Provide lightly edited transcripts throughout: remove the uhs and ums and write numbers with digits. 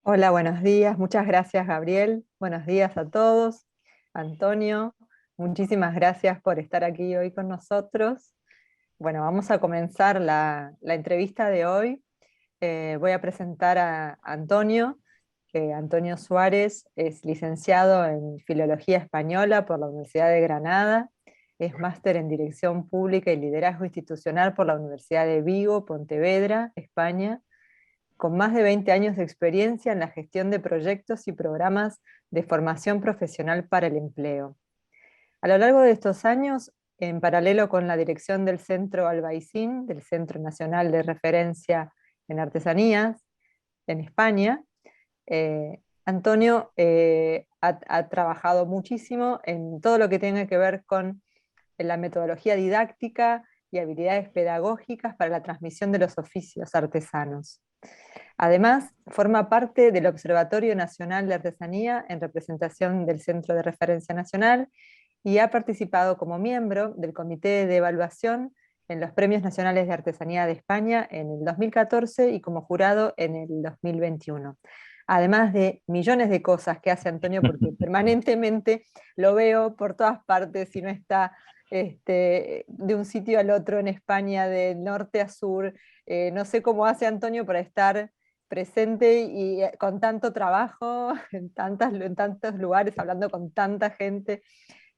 Hola, buenos días. Muchas gracias, Gabriel. Buenos días a todos. Antonio, muchísimas gracias por estar aquí hoy con nosotros. Bueno, vamos a comenzar la entrevista de hoy. Voy a presentar a Antonio, que Antonio Suárez es licenciado en Filología Española por la Universidad de Granada, es máster en Dirección Pública y Liderazgo Institucional por la Universidad de Vigo, Pontevedra, España, con más de 20 años de experiencia en la gestión de proyectos y programas de formación profesional para el empleo. A lo largo de estos años, en paralelo con la dirección del Centro Albaicín, del Centro Nacional de Referencia en Artesanías, en España, Antonio ha trabajado muchísimo en todo lo que tenga que ver con la metodología didáctica y habilidades pedagógicas para la transmisión de los oficios artesanos. Además, forma parte del Observatorio Nacional de Artesanía en representación del Centro de Referencia Nacional y ha participado como miembro del Comité de Evaluación en los Premios Nacionales de Artesanía de España en el 2014 y como jurado en el 2021. Además de millones de cosas que hace Antonio, porque permanentemente lo veo por todas partes y no está de un sitio al otro en España, de norte a sur. No sé cómo hace Antonio para estar presente y con tanto trabajo en tantos lugares, hablando con tanta gente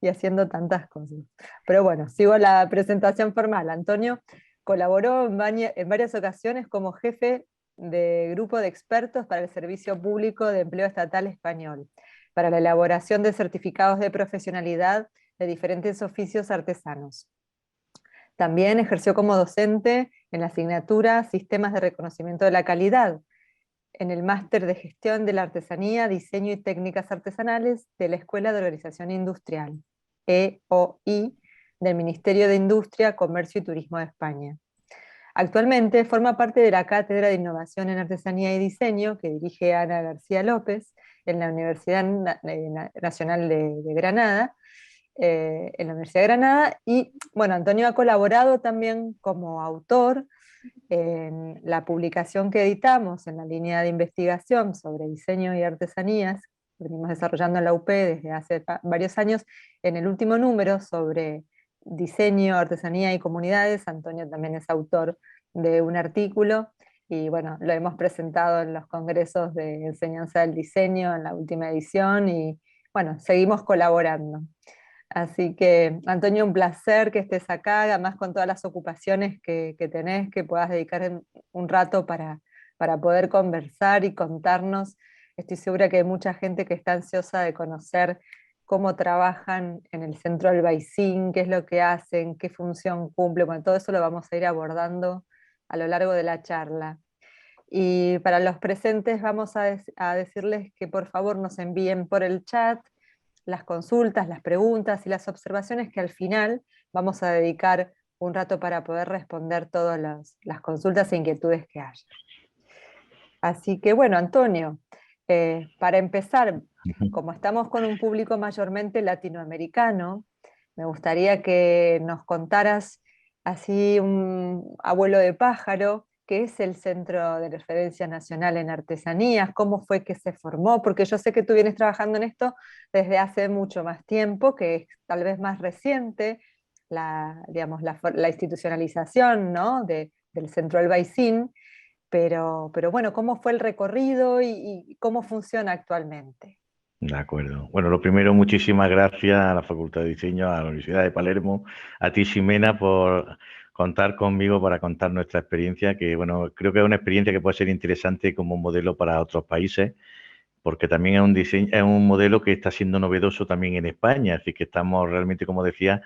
y haciendo tantas cosas. Pero bueno, sigo la presentación formal. Antonio colaboró en varias ocasiones como jefe de grupo de expertos para el Servicio Público de Empleo Estatal Español, para la elaboración de certificados de profesionalidad de diferentes oficios artesanos. También ejerció como docente en la asignatura Sistemas de Reconocimiento de la Calidad, en el Máster de Gestión de la Artesanía, Diseño y Técnicas Artesanales de la Escuela de Organización Industrial, EOI, del Ministerio de Industria, Comercio y Turismo de España. Actualmente forma parte de la Cátedra de Innovación en Artesanía y Diseño que dirige Ana García López en la Universidad Nacional de Granada, en la Universidad de Granada. Y bueno, Antonio ha colaborado también como autor en la publicación que editamos en la línea de investigación sobre diseño y artesanías, que venimos desarrollando en la UP desde hace varios años. En el último número sobre diseño, artesanía y comunidades, Antonio también es autor de un artículo y bueno, lo hemos presentado en los congresos de enseñanza del diseño en la última edición y bueno, seguimos colaborando. Así que, Antonio, un placer que estés acá, además con todas las ocupaciones que tenés, que puedas dedicar un rato para poder conversar y contarnos. Estoy segura que hay mucha gente que está ansiosa de conocer cómo trabajan en el Centro Albaicín, qué es lo que hacen, qué función cumple. Bueno, todo eso lo vamos a ir abordando a lo largo de la charla. Y para los presentes vamos a decirles que por favor nos envíen por el chat las consultas, las preguntas y las observaciones que al final vamos a dedicar un rato para poder responder todas las consultas e inquietudes que haya. Así que bueno, Antonio, para empezar, como estamos con un público mayormente latinoamericano, me gustaría que nos contaras así un abuelo de pájaro, qué es el Centro de Referencia Nacional en Artesanías, cómo fue que se formó, porque yo sé que tú vienes trabajando en esto desde hace mucho más tiempo, que es tal vez más reciente digamos, la institucionalización, ¿no? Del Centro Albaicín, pero bueno, ¿cómo fue el recorrido y cómo funciona actualmente? De acuerdo. Bueno, lo primero, muchísimas gracias a la Facultad de Diseño, a la Universidad de Palermo, a ti, Ximena, por contar conmigo para contar nuestra experiencia, que bueno, creo que es una experiencia que puede ser interesante como modelo para otros países, porque también es un diseño, es un modelo que está siendo novedoso también en España, así que estamos realmente, como decía,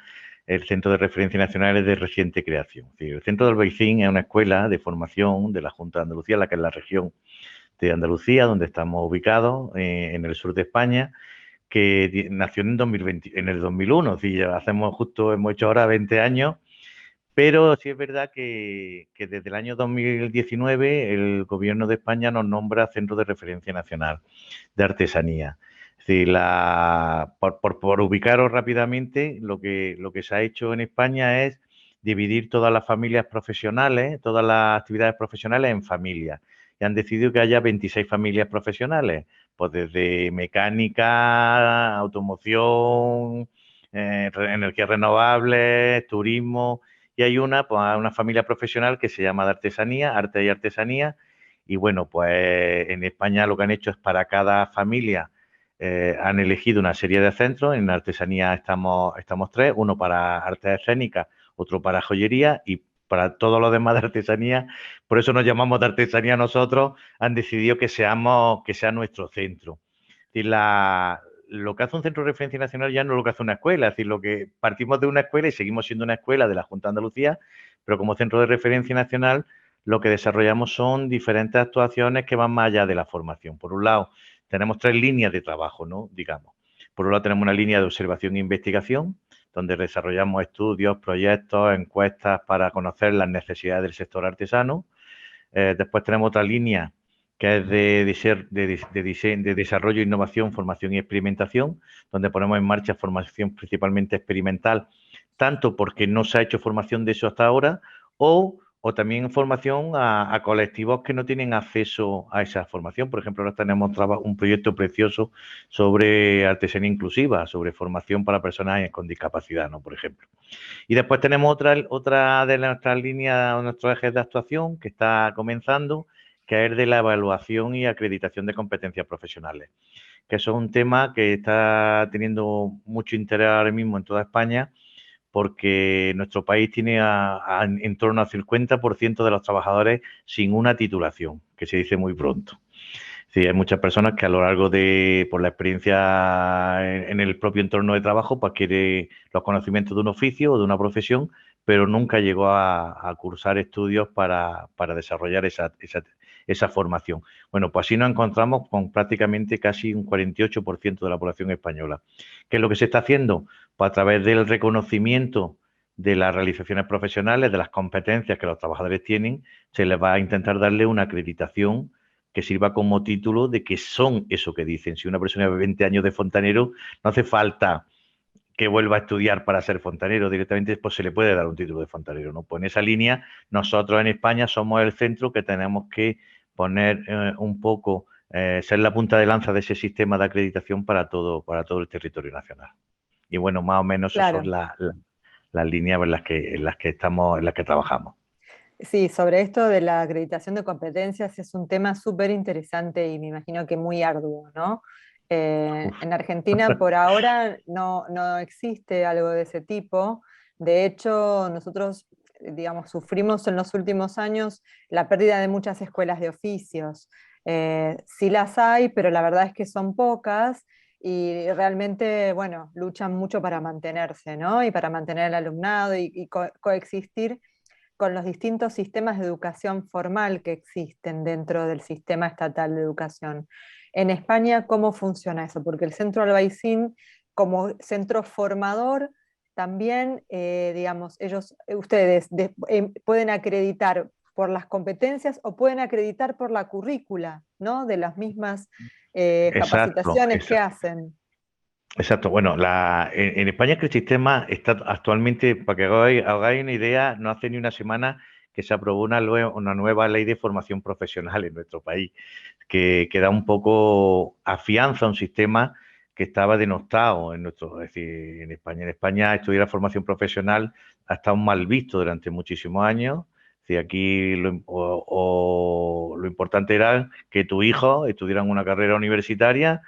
el Centro de Referencia Nacional es de reciente creación. Es decir, el Centro del Albaicín es una escuela de formación de la Junta de Andalucía, la que es la región de Andalucía, donde estamos ubicados, en el sur de España, que nació en 2020, en el 2001, es decir, ya hemos hecho ahora 20 años, pero sí es verdad que desde el año 2019 el Gobierno de España nos nombra Centro de Referencia Nacional de Artesanía. Es decir, por ubicaros rápidamente, lo que se ha hecho en España es dividir todas las familias profesionales, todas las actividades profesionales en familias. y han decidido que haya 26 familias profesionales, pues desde mecánica, automoción, energías renovables, turismo, y hay pues, una familia profesional que se llama de artesanía, arte y artesanía, y bueno, pues en España lo que han hecho es para cada familia han elegido una serie de centros. En artesanía estamos tres, uno para artes escénicas, otro para joyería y para todo lo demás de artesanía. Por eso nos llamamos de artesanía nosotros. Han decidido que sea nuestro centro. Es decir, lo que hace un centro de referencia nacional ya no es lo que hace una escuela. Es decir, lo que partimos de una escuela y seguimos siendo una escuela de la Junta de Andalucía, pero como centro de referencia nacional lo que desarrollamos son diferentes actuaciones que van más allá de la formación. Por un lado, tenemos 3 líneas de trabajo, ¿no? Digamos. Por un lado, tenemos una línea de observación e investigación, donde desarrollamos estudios, proyectos, encuestas para conocer las necesidades del sector artesano. Después tenemos otra línea que es de desarrollo, innovación, formación y experimentación, donde ponemos en marcha formación principalmente experimental, tanto porque no se ha hecho formación de eso hasta ahora, o también formación a colectivos que no tienen acceso a esa formación. Por ejemplo, ahora tenemos un proyecto precioso sobre artesanía inclusiva, sobre formación para personas con discapacidad, ¿no? Por ejemplo. Y después tenemos otra de nuestras líneas, nuestros ejes de actuación que está comenzando, que es de la evaluación y acreditación de competencias profesionales, que eso es un tema que está teniendo mucho interés ahora mismo en toda España, porque nuestro país tiene en torno al 50% de los trabajadores sin una titulación, que se dice muy pronto. Sí, hay muchas personas que a lo largo por la experiencia en el propio entorno de trabajo, pues adquiere los conocimientos de un oficio o de una profesión, pero nunca llegó a cursar estudios para desarrollar esa formación. Bueno, pues así nos encontramos con prácticamente casi un 48% de la población española. ¿Qué es lo que se está haciendo? Pues a través del reconocimiento de las realizaciones profesionales, de las competencias que los trabajadores tienen, se les va a intentar darle una acreditación que sirva como título de que son eso que dicen. Si una persona lleva 20 años de fontanero, no hace falta que vuelva a estudiar para ser fontanero, directamente pues se le puede dar un título de fontanero, ¿no? Pues en esa línea, nosotros en España somos el centro que tenemos que poner un poco, ser la punta de lanza de ese sistema de acreditación para todo el territorio nacional. Y bueno, más o menos esas son Claro. las líneas en las que trabajamos. Sí, sobre esto de la acreditación de competencias es un tema súper interesante y me imagino que muy arduo, ¿no? En Argentina por ahora no existe algo de ese tipo. De hecho, nosotros, digamos, sufrimos en los últimos años la pérdida de muchas escuelas de oficios. Sí las hay, pero la verdad es que son pocas y realmente, bueno, luchan mucho para mantenerse, ¿no? Y para mantener el alumnado y coexistir con los distintos sistemas de educación formal que existen dentro del sistema estatal de educación. En España, ¿cómo funciona eso? Porque el Centro Albaicín, como centro formador, también, digamos, ustedes pueden acreditar por las competencias o pueden acreditar por la currícula, ¿no? De las mismas Exacto, capacitaciones que exacto. hacen. Exacto. Bueno, en España es que el sistema está actualmente, para que hagáis una idea, no hace ni una semana que se aprobó una nueva ley de formación profesional en nuestro país, que da un poco afianza a un sistema que estaba denostado en es decir, en España. En España estudiar formación profesional ha estado mal visto durante muchísimos años. Es decir, aquí lo importante era que tu hijo estudiara una carrera universitaria.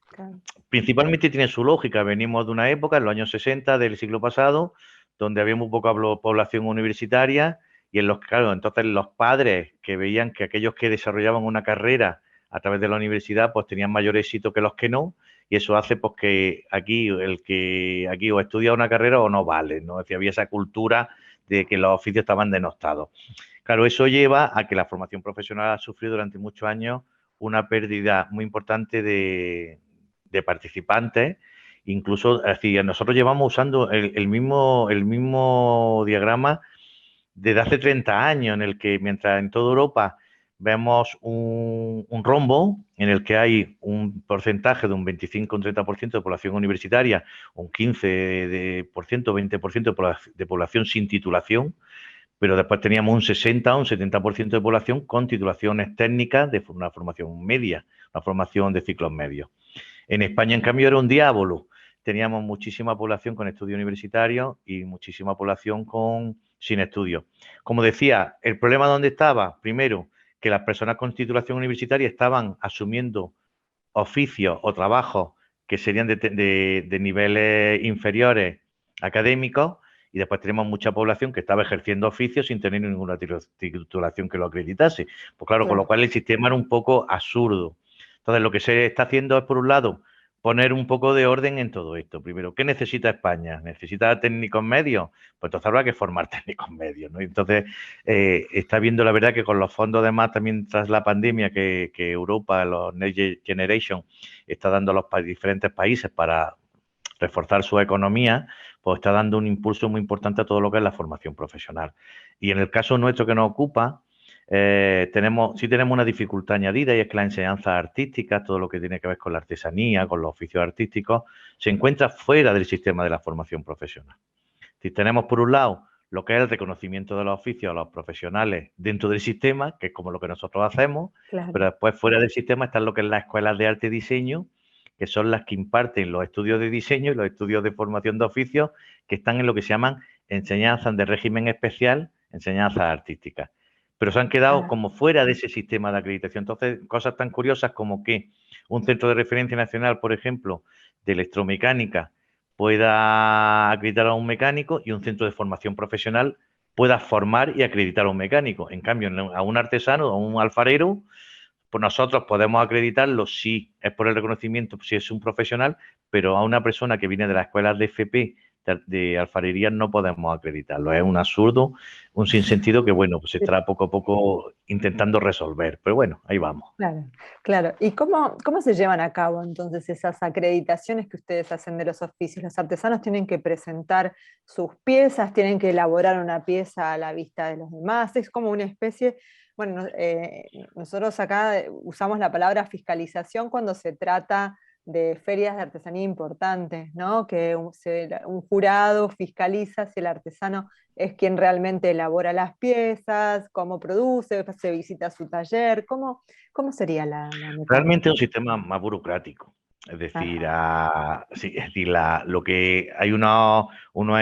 Claro. Principalmente tiene su lógica. Venimos de una época, en los años 60 del siglo pasado, donde había muy poca población universitaria y claro, entonces los padres que veían que aquellos que desarrollaban una carrera a través de la universidad pues tenían mayor éxito que los que no, y eso hace pues que aquí o estudia una carrera o no vale, ¿no? Es decir, había esa cultura de que los oficios estaban denostados. Claro, eso lleva a que la formación profesional ha sufrido durante muchos años una pérdida muy importante de participantes. Incluso, es decir, nosotros llevamos usando el mismo diagrama desde hace 30 años, en el que mientras en toda Europa vemos un rombo en el que hay un porcentaje de un 25 o un 30% de población universitaria, un 15%, 20% de población sin titulación, pero después teníamos un 60 o un 70% de población con titulaciones técnicas de una formación media, una formación de ciclos medios. En España, en cambio, era un diablo. Teníamos muchísima población con estudios universitarios y muchísima población sin estudios. Como decía, ¿el problema dónde estaba? Primero, que las personas con titulación universitaria estaban asumiendo oficios o trabajos que serían de niveles inferiores académicos, y después tenemos mucha población que estaba ejerciendo oficios sin tener ninguna titulación que lo acreditase. Pues claro, con lo cual el sistema era un poco absurdo. Entonces, lo que se está haciendo es, por un lado, poner un poco de orden en todo esto. Primero, ¿qué necesita España? ¿Necesita técnicos medios? Pues entonces habrá que formar técnicos medios, ¿no? Entonces, está viendo la verdad que con los fondos de más también tras la pandemia que Europa, los Next Generation, está dando a los diferentes países para reforzar su economía, pues está dando un impulso muy importante a todo lo que es la formación profesional. Y en el caso nuestro que nos ocupa, sí tenemos una dificultad añadida, y es que la enseñanza artística, todo lo que tiene que ver con la artesanía, con los oficios artísticos, se encuentra fuera del sistema de la formación profesional. Si tenemos, por un lado, lo que es el reconocimiento de los oficios a los profesionales dentro del sistema, que es como lo que nosotros hacemos, pero después fuera del sistema están lo que es las escuelas de arte y diseño, que son las que imparten los estudios de diseño y los estudios de formación de oficios, que están en lo que se llaman enseñanzas de régimen especial, enseñanzas artísticas. Pero se han quedado como fuera de ese sistema de acreditación. Entonces, cosas tan curiosas como que un centro de referencia nacional, por ejemplo, de electromecánica, pueda acreditar a un mecánico, y un centro de formación profesional pueda formar y acreditar a un mecánico. En cambio, a un artesano, a un alfarero, pues nosotros podemos acreditarlo si es por el reconocimiento, si es un profesional, pero a una persona que viene de las escuelas de FP, de alfarería, no podemos acreditarlo. Es un absurdo, un sinsentido que, bueno, pues se está poco a poco intentando resolver. Pero bueno, ahí vamos. Claro, claro. ¿Y cómo se llevan a cabo entonces esas acreditaciones que ustedes hacen de los oficios? Los artesanos tienen que presentar sus piezas, tienen que elaborar una pieza a la vista de los demás. Es como una especie, bueno, nosotros acá usamos la palabra fiscalización cuando se trata de ferias de artesanía importantes, ¿no? Que un jurado fiscaliza si el artesano es quien realmente elabora las piezas, cómo produce, después se visita su taller. ¿Cómo sería la mecánica? Realmente es un sistema más burocrático. Es decir, lo que hay unos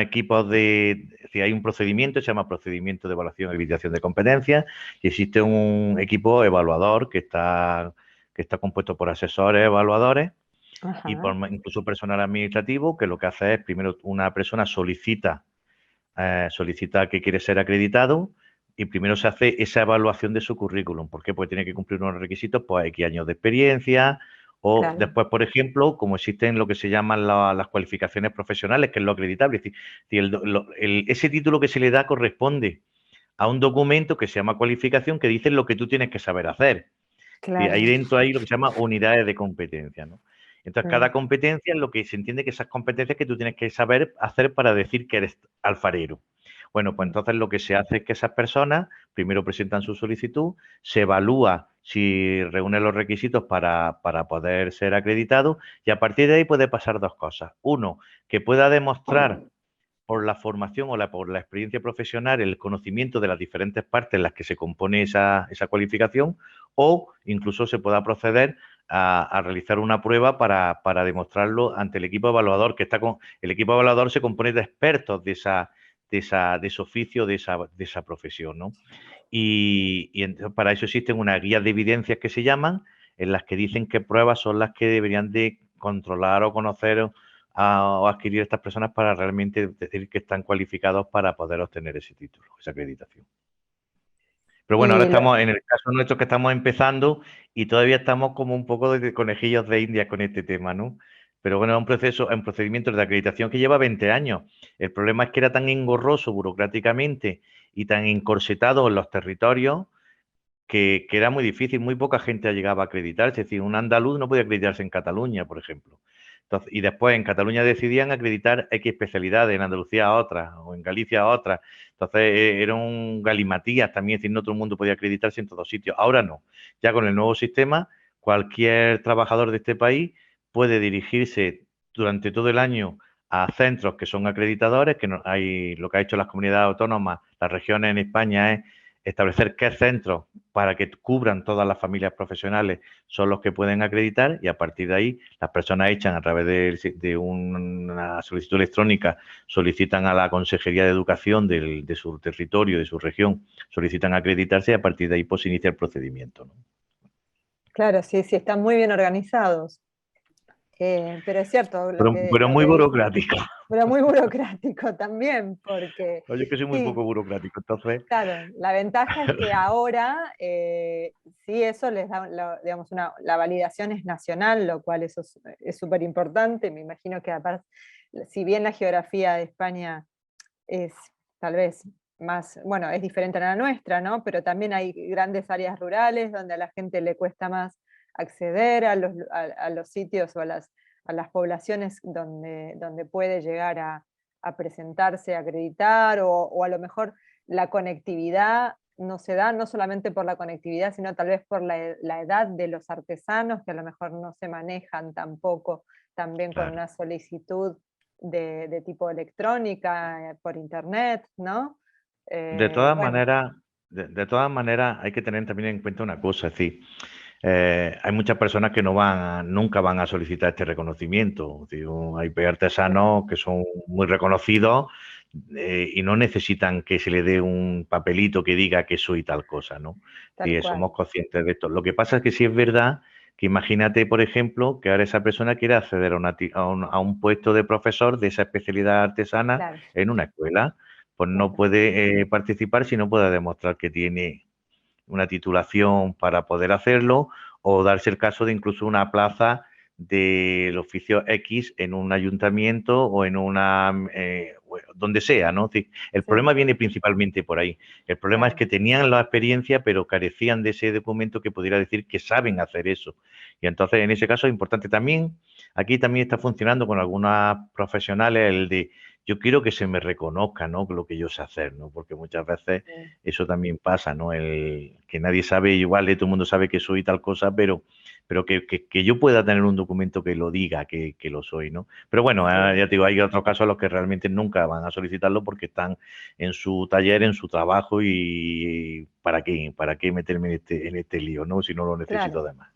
equipos hay un procedimiento, se llama procedimiento de evaluación y acreditación de competencias, y existe un equipo evaluador que está compuesto por asesores evaluadores y por incluso personal administrativo, que lo que hace es, primero, una persona solicita que quiere ser acreditado, y primero se hace esa evaluación de su currículum. ¿Por qué? Porque tiene que cumplir unos requisitos, pues X años de experiencia, o después, por ejemplo, como existen lo que se llaman las cualificaciones profesionales, que es lo acreditable. Es decir, ese título que se le da corresponde a un documento que se llama cualificación, que dice lo que tú tienes que saber hacer. Ahí dentro hay lo que se llama unidades de competencia, ¿no? Entonces, cada competencia es lo que se entiende que esas competencias que tú tienes que saber hacer para decir que eres alfarero. Bueno, pues entonces lo que se hace es que esas personas primero presentan su solicitud, se evalúa si reúne los requisitos para poder ser acreditado, y a partir de ahí puede pasar dos cosas. Uno, que pueda demostrar por la formación o por la experiencia profesional el conocimiento de las diferentes partes en las que se compone esa cualificación, o incluso se pueda proceder a realizar una prueba para demostrarlo ante el equipo evaluador, el equipo evaluador se compone de expertos de ese oficio, de esa profesión, ¿no? Y para eso existen unas guías de evidencias que se llaman, en las que dicen qué pruebas son las que deberían de controlar o conocer o adquirir estas personas para realmente decir que están cualificados para poder obtener ese título, esa acreditación. Pero bueno, ahora estamos en el caso nuestro, que estamos empezando, y todavía estamos como un poco de conejillos de India con este tema, ¿no? Pero bueno, es un procedimiento de acreditación que lleva 20 años. El problema es que era tan engorroso burocráticamente y tan encorsetado en los territorios que era muy difícil. Muy poca gente llegaba a acreditarse. Es decir, un andaluz no podía acreditarse en Cataluña, por ejemplo. Entonces, y después en Cataluña decidían acreditar X especialidades, en Andalucía otras, o en Galicia otras. Entonces era un galimatías también, es decir, no todo el mundo podía acreditarse en todos sitios. Ahora no. Ya con el nuevo sistema, cualquier trabajador de este país puede dirigirse durante todo el año a centros que son acreditadores, que no, hay, lo que ha hecho las comunidades autónomas, las regiones en España es establecer qué centros para que cubran todas las familias profesionales son los que pueden acreditar y a partir de ahí las personas echan a través de una solicitud electrónica, solicitan a la Consejería de Educación de su territorio, de su región, solicitan acreditarse y a partir de ahí pues inicia el procedimiento, ¿no? Claro, sí, sí, están muy bien organizados. Pero es cierto Pero lo muy que dices, burocrático. pero muy burocrático también, porque Oye, que soy muy sí, poco burocrático, entonces... claro, la ventaja es que ahora sí eso les da, digamos, la validación es nacional, lo cual eso es súper importante. Me imagino que aparte, si bien la geografía de España es tal vez más, bueno, es diferente a la nuestra, ¿no? Pero también hay grandes áreas rurales donde a la gente le cuesta más acceder a los sitios o a las poblaciones donde puede llegar a presentarse, a acreditar, o a lo mejor la conectividad no se da no solamente por la conectividad, sino tal vez por la edad de los artesanos, que a lo mejor no se manejan tampoco también con Claro. una solicitud de tipo electrónica, por internet, ¿no? De todas Bueno, maneras, de todas maneras hay que tener también en cuenta una cosa, es decir, hay muchas personas que nunca van a solicitar este reconocimiento. Es decir, hay artesanos que son muy reconocidos y no necesitan que se le dé un papelito que diga que soy tal cosa, ¿no? tal Y cual. somos conscientes de esto. Lo que pasa es que sí es verdad que imagínate, por ejemplo, que ahora esa persona quiere acceder a un puesto de profesor de esa especialidad artesana Claro, en una escuela, pues no claro, puede participar si no puede demostrar que tiene una titulación para poder hacerlo o darse el caso de incluso una plaza del oficio X en un ayuntamiento o en una donde sea, ¿no? Es decir, el sí, problema viene principalmente por ahí. El problema es claro, que tenían la experiencia, pero carecían de ese documento que pudiera decir que saben hacer eso. Y entonces, en ese caso, es importante también, aquí también está funcionando con algunas profesionales el de yo quiero que se me reconozca, ¿no? Lo que yo sé hacer, ¿no? Porque muchas veces sí, eso también pasa, ¿no? El que nadie sabe, igual todo el mundo sabe que soy tal cosa, pero que yo pueda tener un documento que lo diga que lo soy, ¿no? Pero bueno, sí. ya te digo, hay otros casos en los que realmente nunca van a solicitarlo porque están en su taller, en su trabajo y ¿para qué meterme en este lío, ¿no? Si no lo necesito Claro, además.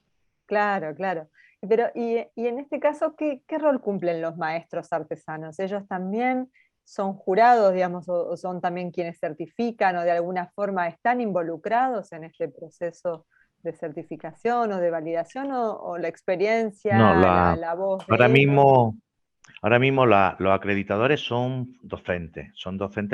claro, claro. Pero, y en este caso, ¿qué rol cumplen los maestros artesanos? ¿Ellos también son jurados, digamos, o son también quienes certifican o de alguna forma están involucrados en este proceso de certificación o de validación o la No, experiencia, la voz ahora de ellos? mismo Ahora mismo los acreditadores son docentes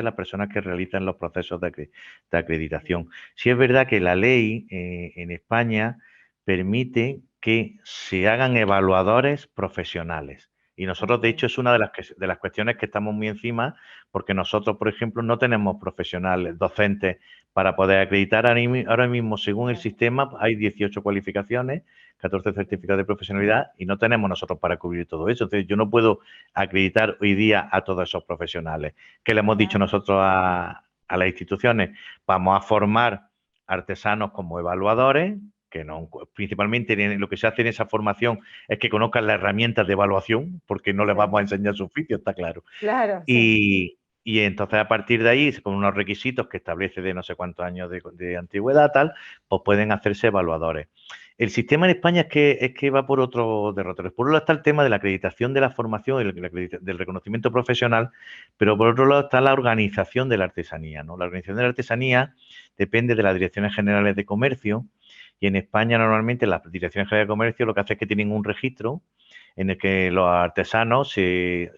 las personas que realizan los procesos de acreditación. Sí es verdad que la ley en España permite que se hagan evaluadores profesionales. Y nosotros, de Ok, hecho, es una de las cuestiones que estamos muy encima, porque nosotros, por ejemplo, no tenemos profesionales, docentes para poder acreditar. Ahora mismo, según el claro, sistema, hay 18 cualificaciones, 14 sí, certificados de profesionalidad y no tenemos nosotros para cubrir todo eso. Entonces, yo no puedo acreditar hoy día a todos esos profesionales. ¿Qué le hemos dicho claro, nosotros a las instituciones? Vamos a formar artesanos como evaluadores, que no, principalmente lo que se hace en esa formación es que conozcan las herramientas de evaluación, porque no les sí, vamos a enseñar su oficio, está claro. claro, sí, Y entonces a partir de ahí, con unos requisitos que establece de no sé cuántos años de antigüedad, tal, pues pueden hacerse evaluadores. El sistema en España es que va por otros derroteros. Por un lado está el tema de la acreditación de la formación, del reconocimiento profesional, pero por otro lado está la organización de la artesanía, ¿no? La organización de la artesanía depende de las direcciones generales de comercio y en España normalmente las direcciones generales de comercio lo que hace es que tienen un registro en el que los artesanos, si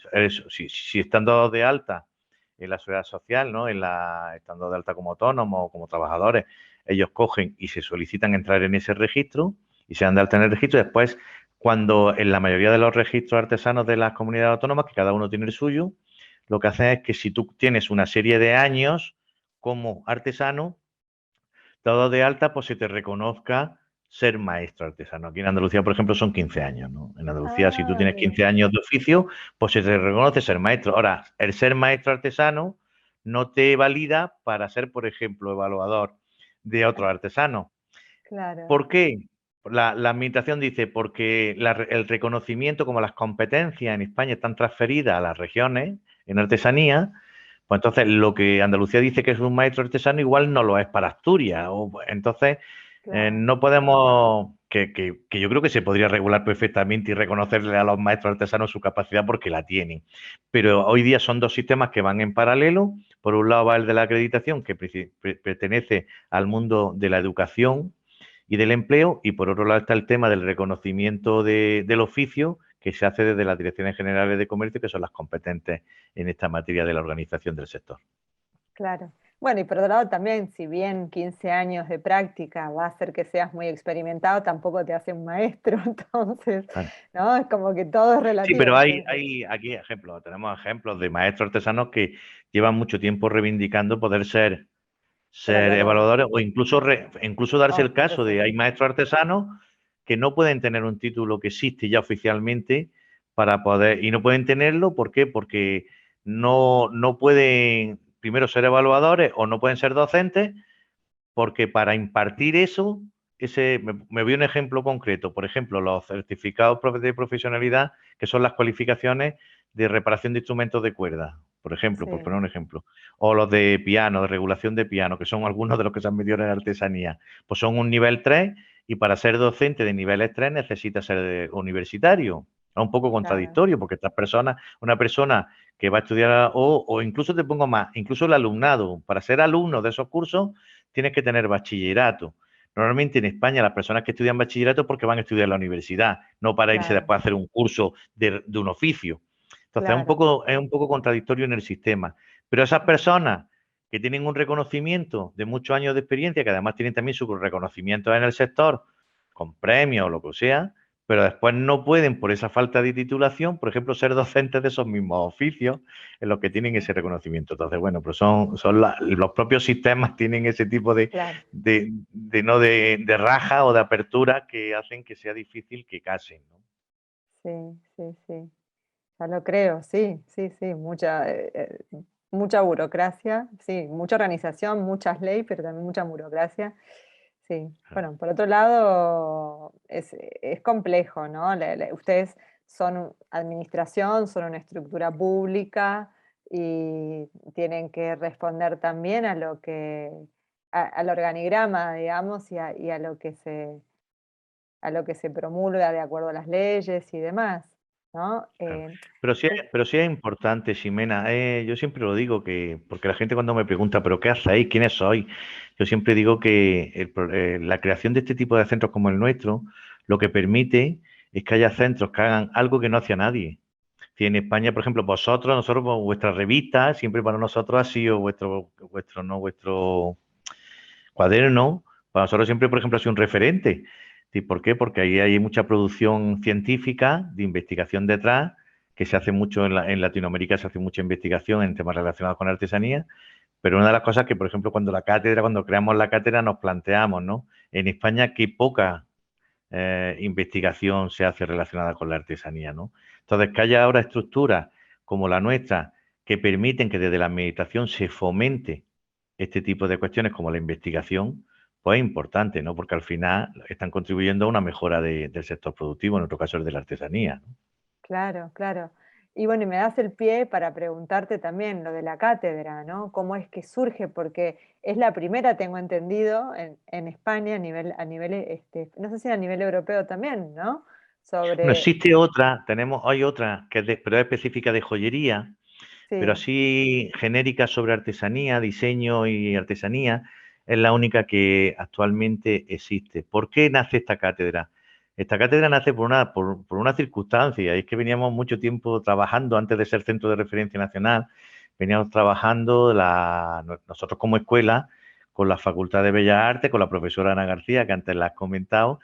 están dados de alta en la seguridad social, ¿no? Estando de alta como autónomos o como trabajadores, ellos cogen y se solicitan entrar en ese registro y se dan de alta en el registro. Después, cuando en la mayoría de los registros artesanos de las comunidades autónomas, que cada uno tiene el suyo, lo que hacen es que si tú tienes una serie de años como artesano, dado de alta, pues se te reconozca ser maestro artesano. Aquí en Andalucía, por ejemplo, son 15 años, ¿no? En Andalucía, si tú ah, tienes bien, 15 años de oficio, pues se te reconoce ser maestro. Ahora, el ser maestro artesano no te valida para ser, por ejemplo, evaluador de otros artesanos. claro, ¿Por qué? La administración dice porque el reconocimiento como las competencias en España están transferidas a las regiones en artesanía, pues entonces lo que Andalucía dice que es un maestro artesano igual no lo es para Asturias. Entonces Claro, no podemos, que yo creo que se podría regular perfectamente y reconocerle a los maestros artesanos su capacidad porque la tienen. Pero hoy día son dos sistemas que van en paralelo. Por un lado va el de la acreditación, que pertenece al mundo de la educación y del empleo, y por otro lado está el tema del reconocimiento del oficio que se hace desde las direcciones generales de comercio, que son las competentes en esta materia de la organización del sector. claro. Bueno, y por otro lado también, si bien 15 años de práctica va a hacer que seas muy experimentado, tampoco te hace un maestro, entonces, Claro. ¿no? Es como que todo es Sí, relativo. pero hay aquí ejemplos, tenemos ejemplos de maestros artesanos que llevan mucho tiempo reivindicando poder Ser ser evaluador. evaluadores o incluso darse Oh, el caso de hay interesante. maestros artesanos que no pueden tener un título que existe ya oficialmente para poder, y no pueden tenerlo, ¿por qué? Porque no pueden primero ser evaluadores o no pueden ser docentes, porque para impartir eso, me voy a un ejemplo concreto, por ejemplo, los certificados de profesionalidad, que son las cualificaciones de reparación de instrumentos de cuerda, por ejemplo, por Sí, poner un ejemplo, o los de piano, de regulación de piano, que son algunos de los que se han metido en artesanía, pues son un nivel 3 y para ser docente de niveles 3 necesita ser universitario. Es un poco claro, contradictorio porque estas personas, una persona que va a estudiar, o incluso te pongo más, incluso el alumnado, para ser alumno de esos cursos, tienes que tener bachillerato. Normalmente en España las personas que estudian bachillerato es porque van a estudiar en la universidad, no para irse claro, después a hacer un curso de un oficio. Entonces claro. es un poco contradictorio en el sistema. Pero esas personas que tienen un reconocimiento de muchos años de experiencia, que además tienen también su reconocimiento en el sector, con premios o lo que sea, pero después no pueden, por esa falta de titulación, por ejemplo, ser docentes de esos mismos oficios en los que tienen Sí, ese reconocimiento. Entonces, bueno, pues los propios sistemas tienen ese tipo claro. de raja o de apertura que hacen que sea difícil que casen, ¿no? Sí, sí, sí. Ya lo creo, sí, sí, sí. Mucha burocracia, sí, mucha organización, muchas leyes, pero también mucha burocracia. Sí. Bueno, por otro lado, es complejo, ¿no? Ustedes son administración, son una estructura pública y tienen que responder también a lo que, al organigrama, digamos, y a lo que se promulga de acuerdo a las leyes y demás, ¿no? Claro. Es- Pero sí es importante, Ximena, yo siempre lo digo, porque la gente cuando me pregunta, ¿pero qué hacéis? ¿Quiénes sois? Yo siempre digo que la creación de este tipo de centros como el nuestro, lo que permite es que haya centros que hagan algo que no hacía nadie. Si en España, por ejemplo, nosotros, pues, vuestra revista, siempre para nosotros ha sido vuestro cuaderno, para nosotros siempre, por ejemplo, ha sido un referente. ¿Sí? ¿Por qué? Porque ahí hay mucha producción científica, de investigación detrás, que se hace mucho en Latinoamérica, se hace mucha investigación en temas relacionados con artesanía, pero una de las cosas que, por ejemplo, cuando creamos la cátedra nos planteamos, ¿no? En España, qué poca investigación se hace relacionada con la artesanía, ¿no? Entonces, que haya ahora estructuras como la nuestra que permiten que desde la administración se fomente este tipo de cuestiones como la investigación, pues es importante, ¿no? Porque al final están contribuyendo a una mejora del sector productivo, en nuestro caso el de la artesanía, ¿no? Claro, claro. Y bueno, y me das el pie para preguntarte también lo de la cátedra, ¿no? ¿Cómo es que surge? Porque es la primera, tengo entendido, en España a nivel, no sé si a nivel europeo también, ¿no? Bueno, Sobre, existe otra, hay otra que pero es específica de joyería, pero sí, así genérica sobre artesanía, diseño y artesanía, es la única que actualmente existe. ¿Por qué nace esta cátedra? Esta cátedra nace por una circunstancia, y es que veníamos mucho tiempo trabajando antes de ser centro de referencia nacional, veníamos trabajando nosotros como escuela con la Facultad de Bellas Artes, con la profesora Ana García, que antes la has comentado,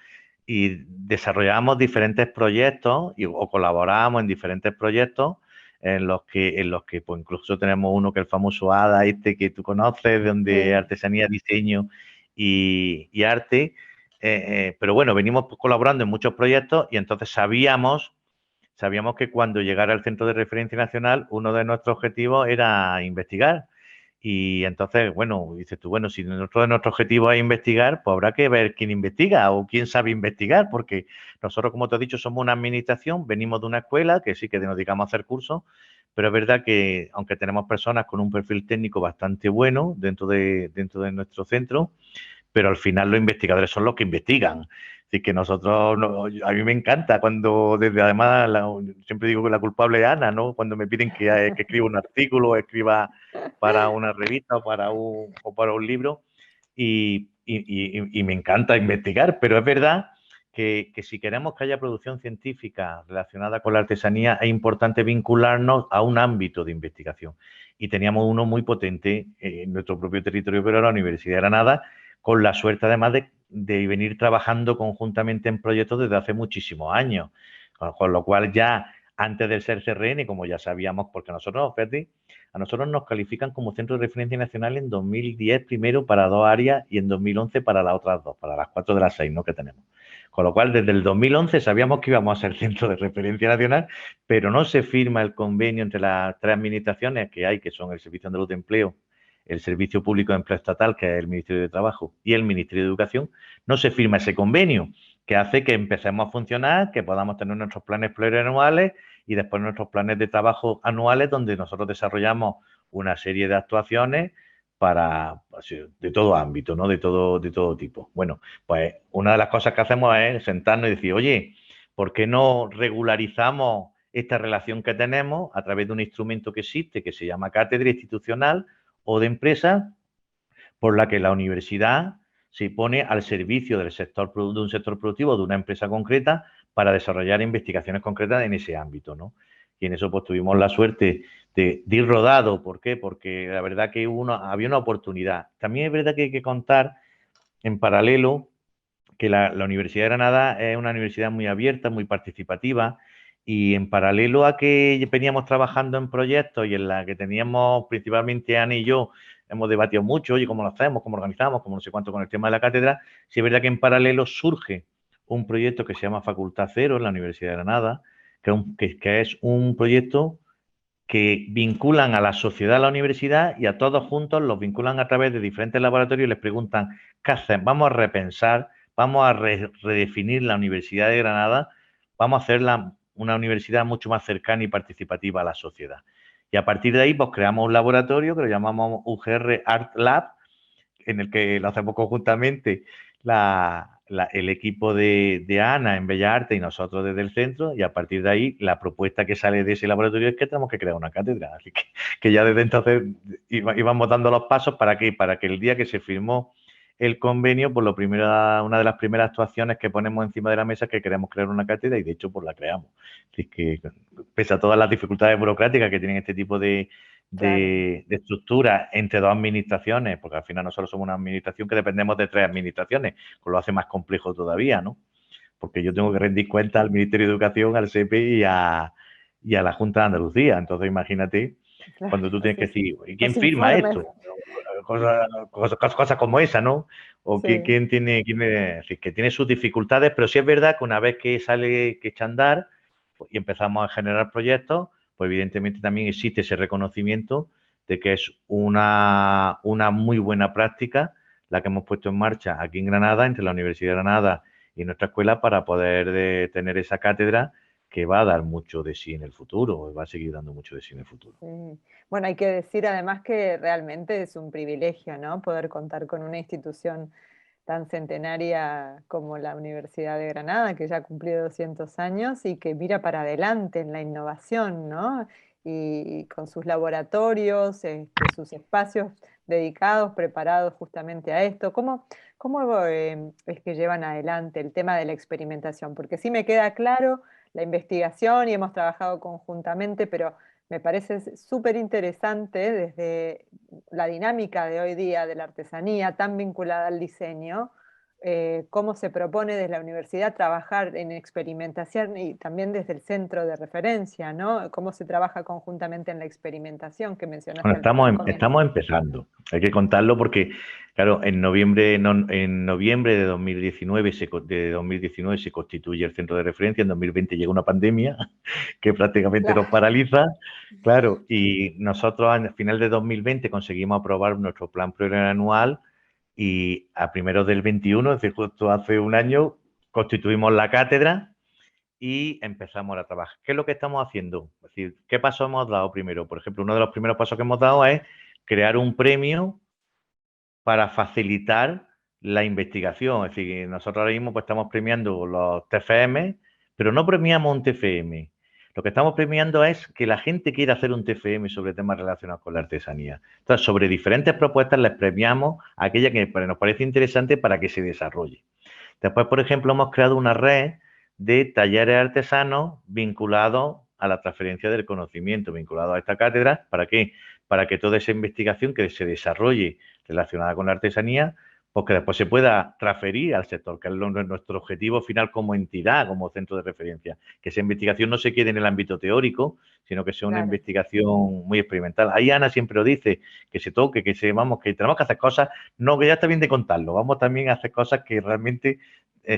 y desarrollábamos diferentes proyectos o colaborábamos en diferentes proyectos en los que pues incluso tenemos uno que es el famoso ADA, este que tú conoces, donde sí, artesanía, diseño y arte. Pero bueno, venimos colaborando en muchos proyectos y entonces sabíamos que cuando llegara al Centro de Referencia Nacional, uno de nuestros objetivos era investigar. Y entonces, bueno, dices tú, bueno, si nuestro objetivo es investigar, pues habrá que ver quién investiga o quién sabe investigar, porque nosotros, como te he dicho, somos una administración, venimos de una escuela, que sí que nos dedicamos a hacer cursos, pero es verdad que aunque tenemos personas con un perfil técnico bastante bueno dentro de nuestro centro, pero al final los investigadores son los que investigan. Así que nosotros, a mí me encanta cuando, desde además, siempre digo que la culpable es Ana, ¿no? Cuando me piden que escriba un artículo, o escriba para una revista o para un libro, y me encanta investigar, pero es verdad que si queremos que haya producción científica relacionada con la artesanía, es importante vincularnos a un ámbito de investigación. Y teníamos uno muy potente en nuestro propio territorio, pero la Universidad de Granada, con la suerte además de venir trabajando conjuntamente en proyectos desde hace muchísimos años, con lo cual ya antes del ser CRN, como ya sabíamos, porque nosotros, fíjate, a nosotros nos califican como centro de referencia nacional en 2010 primero para 2 áreas y en 2011 para las otras 2, para las 4 de las 6, ¿no?, que tenemos. Con lo cual, desde el 2011 sabíamos que íbamos a ser centro de referencia nacional, pero no se firma el convenio entre las 3 administraciones que hay, que son el Servicio Andaluz de Empleo, el Servicio Público de Empleo Estatal, que es el Ministerio de Trabajo, y el Ministerio de Educación. No se firma ese convenio, que hace que empecemos a funcionar, que podamos tener nuestros planes plurianuales y después nuestros planes de trabajo anuales, donde nosotros desarrollamos una serie de actuaciones para, de todo ámbito, ¿no?, de todo tipo. Bueno, pues una de las cosas que hacemos es sentarnos y decir, oye, ¿por qué no regularizamos esta relación que tenemos a través de un instrumento que existe, que se llama cátedra institucional o de empresa, por la que la universidad se pone al servicio del sector, de un sector productivo, de una empresa concreta, para desarrollar investigaciones concretas en ese ámbito, ¿no? Y en eso pues tuvimos la suerte de ir rodado. ¿Por qué? Porque la verdad que había una oportunidad. También es verdad que hay que contar en paralelo que la Universidad de Granada es una universidad muy abierta, muy participativa, y en paralelo a que veníamos trabajando en proyectos y en la que teníamos principalmente Ana y yo, hemos debatido mucho, oye, ¿cómo lo hacemos? ¿Cómo lo organizamos? ¿Cómo no sé cuánto con el tema de la cátedra? Sí es verdad que en paralelo surge un proyecto que se llama Facultad Cero en la Universidad de Granada, que es un proyecto que vinculan a la sociedad a la universidad y a todos juntos los vinculan a través de diferentes laboratorios y les preguntan, ¿qué hacen? Vamos a repensar, vamos a redefinir la Universidad de Granada, vamos a hacerla una universidad mucho más cercana y participativa a la sociedad. Y a partir de ahí, pues creamos un laboratorio que lo llamamos UGR Art Lab, en el que lo hacemos conjuntamente el equipo de Ana en Bellas Artes y nosotros desde el centro, y a partir de ahí la propuesta que sale de ese laboratorio es que tenemos que crear una cátedra. Así que ya desde entonces íbamos dando los pasos para que el día que se firmó el convenio, pues una de las primeras actuaciones que ponemos encima de la mesa es que queremos crear una cátedra, y de hecho pues la creamos. Así que pese a todas las dificultades burocráticas que tienen este tipo de estructura entre dos administraciones, porque al final nosotros somos una administración que dependemos de 3 administraciones, pues lo hace más complejo todavía, ¿no? Porque yo tengo que rendir cuenta al Ministerio de Educación, al SEPE y a la Junta de Andalucía. Entonces, imagínate cuando tú tienes que decir, ¿y quién Los firma informes. esto? Cosas como esa, ¿no? O Sí. quién que tiene sus dificultades, pero sí es verdad que una vez que sale, que echa a andar, pues, y empezamos a generar proyectos, pues evidentemente también existe ese reconocimiento de que es una muy buena práctica la que hemos puesto en marcha aquí en Granada, entre la Universidad de Granada y nuestra escuela, para poder tener esa cátedra que va a dar mucho de sí en el futuro, va a seguir dando mucho de sí en el futuro. Sí. Bueno, hay que decir además que realmente es un privilegio, ¿no?, poder contar con una institución tan centenaria como la Universidad de Granada, que ya ha cumplido 200 años y que mira para adelante en la innovación, ¿no? Y con sus laboratorios, sus espacios dedicados, preparados justamente a esto. ¿Cómo es que llevan adelante el tema de la experimentación? Porque sí me queda claro la investigación y hemos trabajado conjuntamente, pero me parece súper interesante desde la dinámica de hoy día de la artesanía tan vinculada al diseño, cómo se propone desde la universidad trabajar en experimentación y también desde el centro de referencia, ¿no? Cómo se trabaja conjuntamente en la experimentación que mencionaste Bueno, al comienzo. estamos empezando. Hay que contarlo porque, claro, en noviembre, en noviembre de 2019, de 2019 se constituye el centro de referencia, en 2020 llega una pandemia que prácticamente nos Claro. paraliza, claro, y nosotros al final de 2020 conseguimos aprobar nuestro plan plurianual y a primeros del 21, es decir, justo hace un año, constituimos la cátedra y empezamos a trabajar. ¿Qué es lo que estamos haciendo? Es decir, ¿qué paso hemos dado primero? Por ejemplo, uno de los primeros pasos que hemos dado es crear un premio para facilitar la investigación. Es decir, nosotros ahora mismo pues, estamos premiando los TFM, pero no premiamos un TFM. Lo que estamos premiando es que la gente quiera hacer un TFM sobre temas relacionados con la artesanía. Entonces, sobre diferentes propuestas les premiamos aquella que nos parece interesante para que se desarrolle. Después, por ejemplo, hemos creado una red de talleres artesanos vinculados a la transferencia del conocimiento, vinculados a esta cátedra. ¿Para qué? Para que toda esa investigación que se desarrolle relacionada con la artesanía, pues que después se pueda transferir al sector, que es nuestro objetivo final como entidad, como centro de referencia. Que esa investigación no se quede en el ámbito teórico, sino que sea una Claro. investigación muy experimental. Ahí Ana siempre lo dice, que se toque, que tenemos que hacer cosas, no, que ya está bien de contarlo, vamos también a hacer cosas que realmente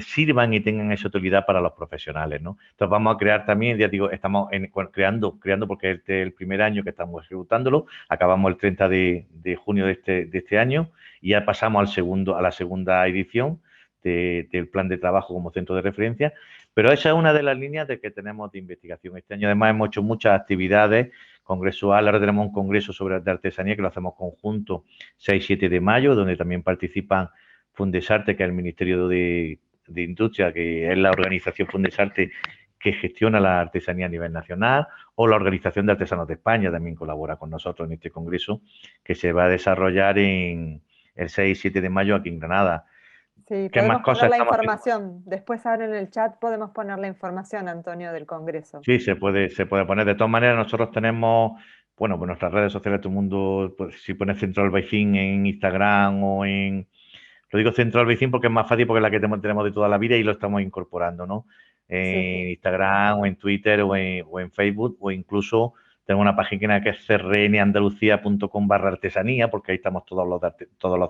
sirvan y tengan esa utilidad para los profesionales, ¿no? Entonces vamos a crear también, ya digo, estamos creando porque es el primer año que estamos ejecutándolo, acabamos el 30 de junio de este año y ya pasamos a la segunda edición del plan de trabajo como centro de referencia, pero esa es una de las líneas de que tenemos de investigación. Este año además hemos hecho muchas actividades congresuales, ahora tenemos un congreso sobre de artesanía que lo hacemos conjunto 6-7 de mayo, donde también participan Fundesarte, que es el Ministerio de Industria, que es la organización Fundesarte que gestiona la artesanía a nivel nacional, o la Organización de Artesanos de España también colabora con nosotros en este congreso, que se va a desarrollar en el 6-7 de mayo aquí en Granada. Sí, ¿Qué más podemos poner cosas la estamos haciendo? información. Después ahora en el chat podemos poner la información, Antonio, del Congreso. Sí, se puede poner. De todas maneras, nosotros tenemos, bueno, pues nuestras redes sociales, todo el mundo, pues, si pones Central Baicín en Instagram o en... Lo digo Central Baicín porque es más fácil porque es la que tenemos de toda la vida y lo estamos incorporando, ¿no? Sí, En Instagram o en Twitter o en Facebook o incluso tengo una página que es crnandalucía.com/artesanía porque ahí estamos todos los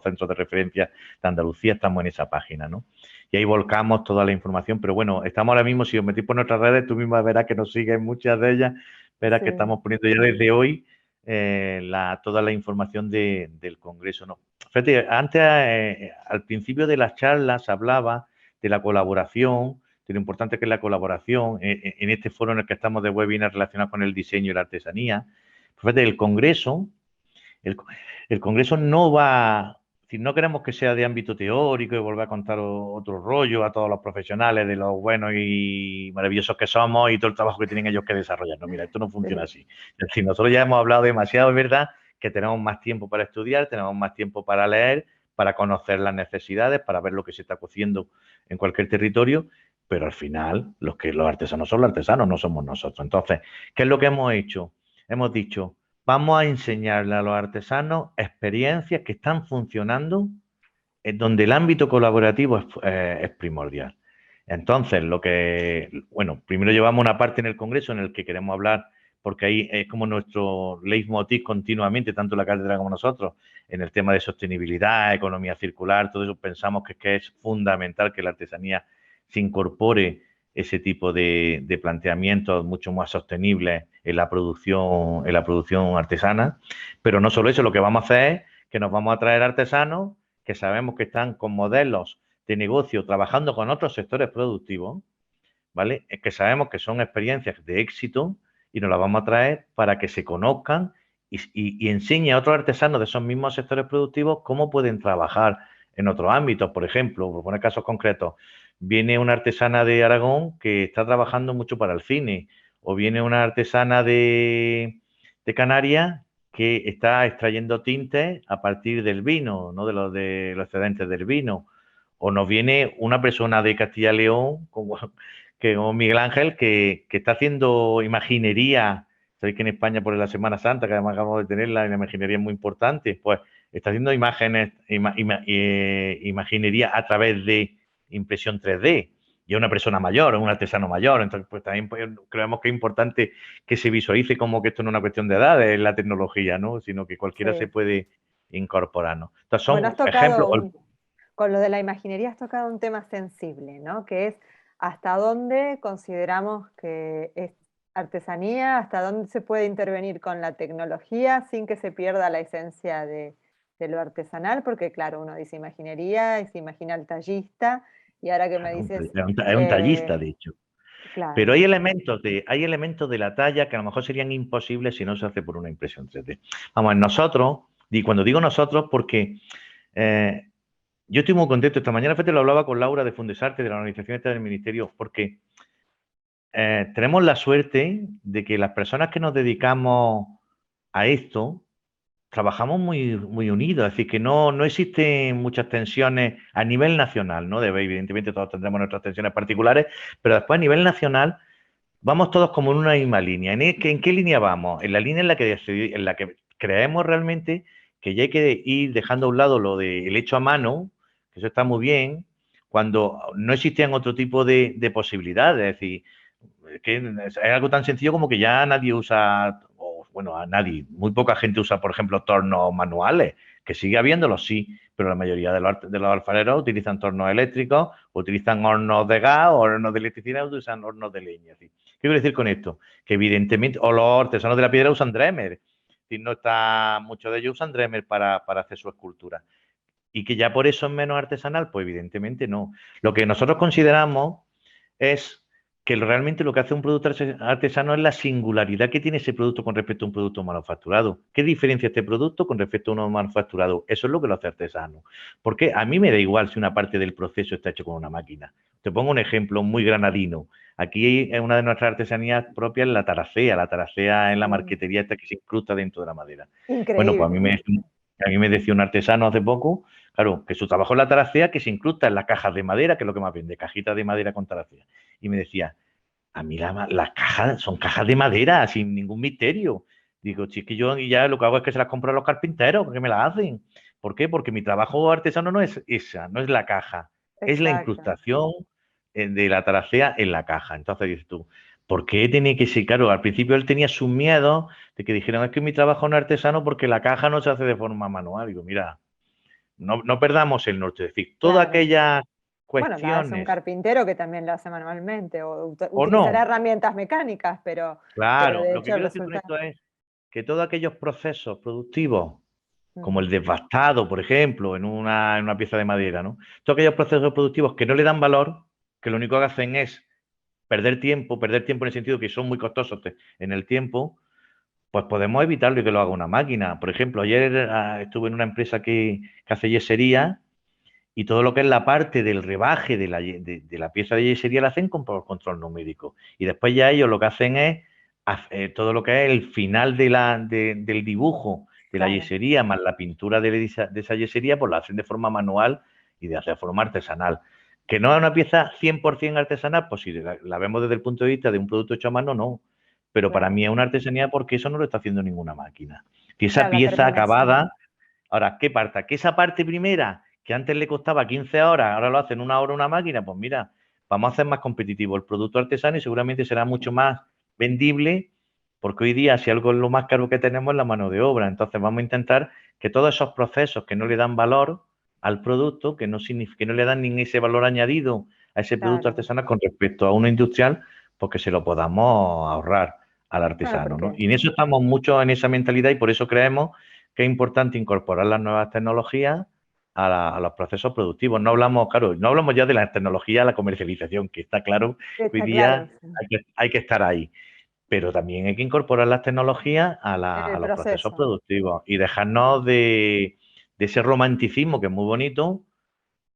centros de referencia de Andalucía, estamos en esa página, ¿no? Y ahí volcamos toda la información, pero bueno, estamos ahora mismo, si os metís por nuestras redes, tú misma verás que nos siguen muchas de ellas, verás que sí. estamos poniendo ya desde hoy toda la información del Congreso, ¿no? Fíjate, antes, al principio de las charlas, hablaba de la colaboración, de lo importante que es la colaboración en este foro en el que estamos de webinar relacionado con el diseño y la artesanía. Fíjate, el, el Congreso no va, si no queremos que sea de ámbito teórico y volver a contar otro rollo a todos los profesionales de lo buenos y maravillosos que somos y todo el trabajo que tienen ellos que desarrollar. No, mira, esto no funciona Sí. así. Es decir, nosotros ya hemos hablado demasiado, es verdad, que tenemos más tiempo para estudiar, tenemos más tiempo para leer, para conocer las necesidades, para ver lo que se está cociendo en cualquier territorio, pero al final los artesanos son los artesanos, no somos nosotros. Entonces, ¿qué es lo que hemos hecho? Hemos dicho, vamos a enseñarle a los artesanos experiencias que están funcionando en donde el ámbito colaborativo es primordial. Entonces, bueno, primero llevamos una parte en el Congreso en el que queremos hablar, porque ahí es como nuestro leitmotiv continuamente, tanto la cátedra como nosotros, en el tema de sostenibilidad, economía circular, todo eso pensamos que es fundamental que la artesanía se incorpore ese tipo de planteamientos mucho más sostenibles en la producción artesana. Pero no solo eso, lo que vamos a hacer es que nos vamos a traer artesanos que sabemos que están con modelos de negocio trabajando con otros sectores productivos, ¿vale? Es que sabemos que son experiencias de éxito y nos las vamos a traer para que se conozcan y enseñe a otros artesanos de esos mismos sectores productivos cómo pueden trabajar en otros ámbitos. Por ejemplo, por poner casos concretos, viene una artesana de Aragón que está trabajando mucho para el cine, o viene una artesana de Canarias que está extrayendo tintes a partir del vino, no de los excedentes del vino. O nos viene una persona de Castilla y León, como Miguel Ángel, que está haciendo imaginería. Sabéis que en España por la Semana Santa, que además acabamos de tenerla, la imaginería es muy importante. Pues está haciendo imágenes, imaginería a través de impresión 3D. Y es una persona mayor, es un artesano mayor. Entonces, pues también pues, creemos que es importante que se visualice como que esto no es una cuestión de edad, es la tecnología, ¿no? Sino que cualquiera se Sí. puede incorporar, ¿no? Entonces, Bueno, son ejemplos. con lo de la imaginería has tocado un tema sensible, ¿no? Que es hasta dónde consideramos que es artesanía, hasta dónde se puede intervenir con la tecnología sin que se pierda la esencia de lo artesanal, porque claro, uno dice imaginería y se imagina al tallista, y ahora que me Claro, dices, es un tallista, de hecho. Pero claro, hay elementos de la talla que a lo mejor serían imposibles si no se hace por una impresión 3D. Vamos, nosotros, y cuando digo nosotros, porque eh, yo estoy muy contento. Esta mañana lo hablaba con Laura de Fundesarte, de la organización esta del Ministerio, porque tenemos la suerte de que las personas que nos dedicamos a esto trabajamos muy unidos, es decir, que no existen muchas tensiones a nivel nacional, ¿no? Evidentemente todos tendremos nuestras tensiones particulares, pero después a nivel nacional vamos todos como en una misma línea. ¿En qué línea vamos? En la línea en la que creemos realmente que ya hay que ir dejando a un lado lo del hecho a mano, que eso está muy bien, cuando no existían otro tipo de posibilidades. Es decir, que es algo tan sencillo como que ya nadie usa, o bueno, a nadie, muy poca gente usa, por ejemplo, tornos manuales, que sigue habiéndolos, sí, pero la mayoría de los alfareros utilizan tornos eléctricos, utilizan hornos de gas, hornos de electricidad, utilizan hornos de leña. ¿Sí? ¿Qué quiero decir con esto? Que evidentemente, o los artesanos de la piedra usan Dremel, si no está, muchos de ellos usan Dremel para hacer su escultura. Y que ya por eso es menos artesanal, pues evidentemente no. Lo que nosotros consideramos es que realmente lo que hace un producto artesano es la singularidad que tiene ese producto con respecto a un producto manufacturado. ¿Qué diferencia este producto con respecto a uno manufacturado? Eso es lo que lo hace artesano. Porque a mí me da igual si una parte del proceso está hecho con una máquina. Te pongo un ejemplo muy granadino. Aquí es una de nuestras artesanías propias, la taracea. La taracea es la sí, marquetería esta que se incrusta dentro de la madera. Bueno, pues increíble. a mí me decía un artesano hace poco, claro, que su trabajo es la taracea que se incrusta en las cajas de madera, que es lo que más vende, cajitas de madera con taracea. Y me decía, a mí las cajas son cajas de madera, sin ningún misterio. Digo, si es que yo ya lo que hago es que se las compro a los carpinteros, porque me las hacen. ¿Por qué? Porque mi trabajo artesano no es esa, no es la caja, es la Exacto. incrustación de la taracea en la caja. Entonces dices tú, ¿por qué tiene que ser? Claro, al principio él tenía sus miedos de que dijeran, es que mi trabajo no es artesano porque la caja no se hace de forma manual. Digo, mira, no perdamos el norte. Es decir, todas Claro. aquellas Bueno, la hace un cuestiones, carpintero que también lo hace manualmente o o utilizará no, herramientas mecánicas, pero claro, de lo que hecho el quiero decir con resultado. esto es que todos aquellos procesos productivos, como Mm, el desbastado, por ejemplo, en una pieza de madera, ¿no? Todos aquellos procesos productivos que no le dan valor, que lo único que hacen es perder tiempo en el sentido que son muy costosos en el tiempo, pues podemos evitarlo y que lo haga una máquina. Por ejemplo, ayer estuve en una empresa que hace yesería y todo lo que es la parte del rebaje de la pieza de yesería la hacen por control numérico. Y después ya ellos lo que hacen es todo lo que es el final del dibujo de la claro. yesería más la pintura de esa yesería, pues la hacen de forma manual y de forma artesanal. Que no es una pieza 100% artesanal, pues si la vemos desde el punto de vista de un producto hecho a mano, no. Pero para Claro. mí es una artesanía porque eso no lo está haciendo ninguna máquina. Y esa Claro, la pieza terminación. acabada. Ahora, ¿qué parta? Que esa parte primera, que antes le costaba 15 horas, ahora lo hace en una hora una máquina, pues mira, vamos a hacer más competitivo el producto artesano y seguramente será mucho más vendible, porque hoy día si algo es lo más caro que tenemos es la mano de obra. Entonces vamos a intentar que todos esos procesos que no le dan valor al producto, que no le dan ni ese valor añadido a ese producto Claro. artesanal con respecto a uno industrial, pues que se lo podamos ahorrar al Claro, artesano, ¿no? porque Y en eso estamos mucho en esa mentalidad y por eso creemos que es importante incorporar las nuevas tecnologías a los procesos productivos. No hablamos, claro, no hablamos ya de la tecnología, la comercialización, que está claro que hoy está claro, día sí. hay que estar ahí, pero también hay que incorporar las tecnologías En el a los procesos proceso. productivos y dejarnos de ese romanticismo que es muy bonito,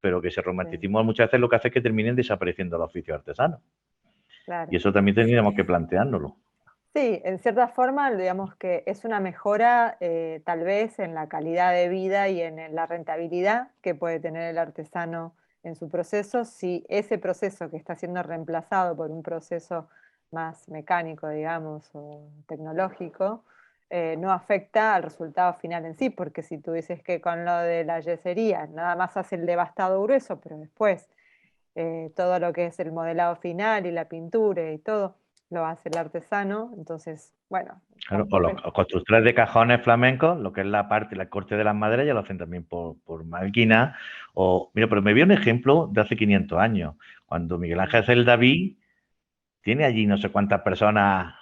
pero que ese Sí, romanticismo muchas veces lo que hace es que terminen desapareciendo los oficios artesanos. Y claro. eso también tendríamos que planteárnoslo. Sí, en cierta forma, digamos que es una mejora tal vez en la calidad de vida y en la rentabilidad que puede tener el artesano en su proceso, si ese proceso que está siendo reemplazado por un proceso más mecánico, digamos, o tecnológico, no afecta al resultado final en sí, porque si tú dices que con lo de la yesería nada más hace el devastado grueso, pero después todo lo que es el modelado final y la pintura y todo lo hace el artesano, entonces, bueno, Claro, o tampoco los es... constructores de cajones flamencos, lo que es la parte, la corte de las maderas, ya lo hacen también por máquina. O, mira, pero me vi un ejemplo de hace 500 años, cuando Miguel Ángel hace el David, tiene allí no sé cuántas personas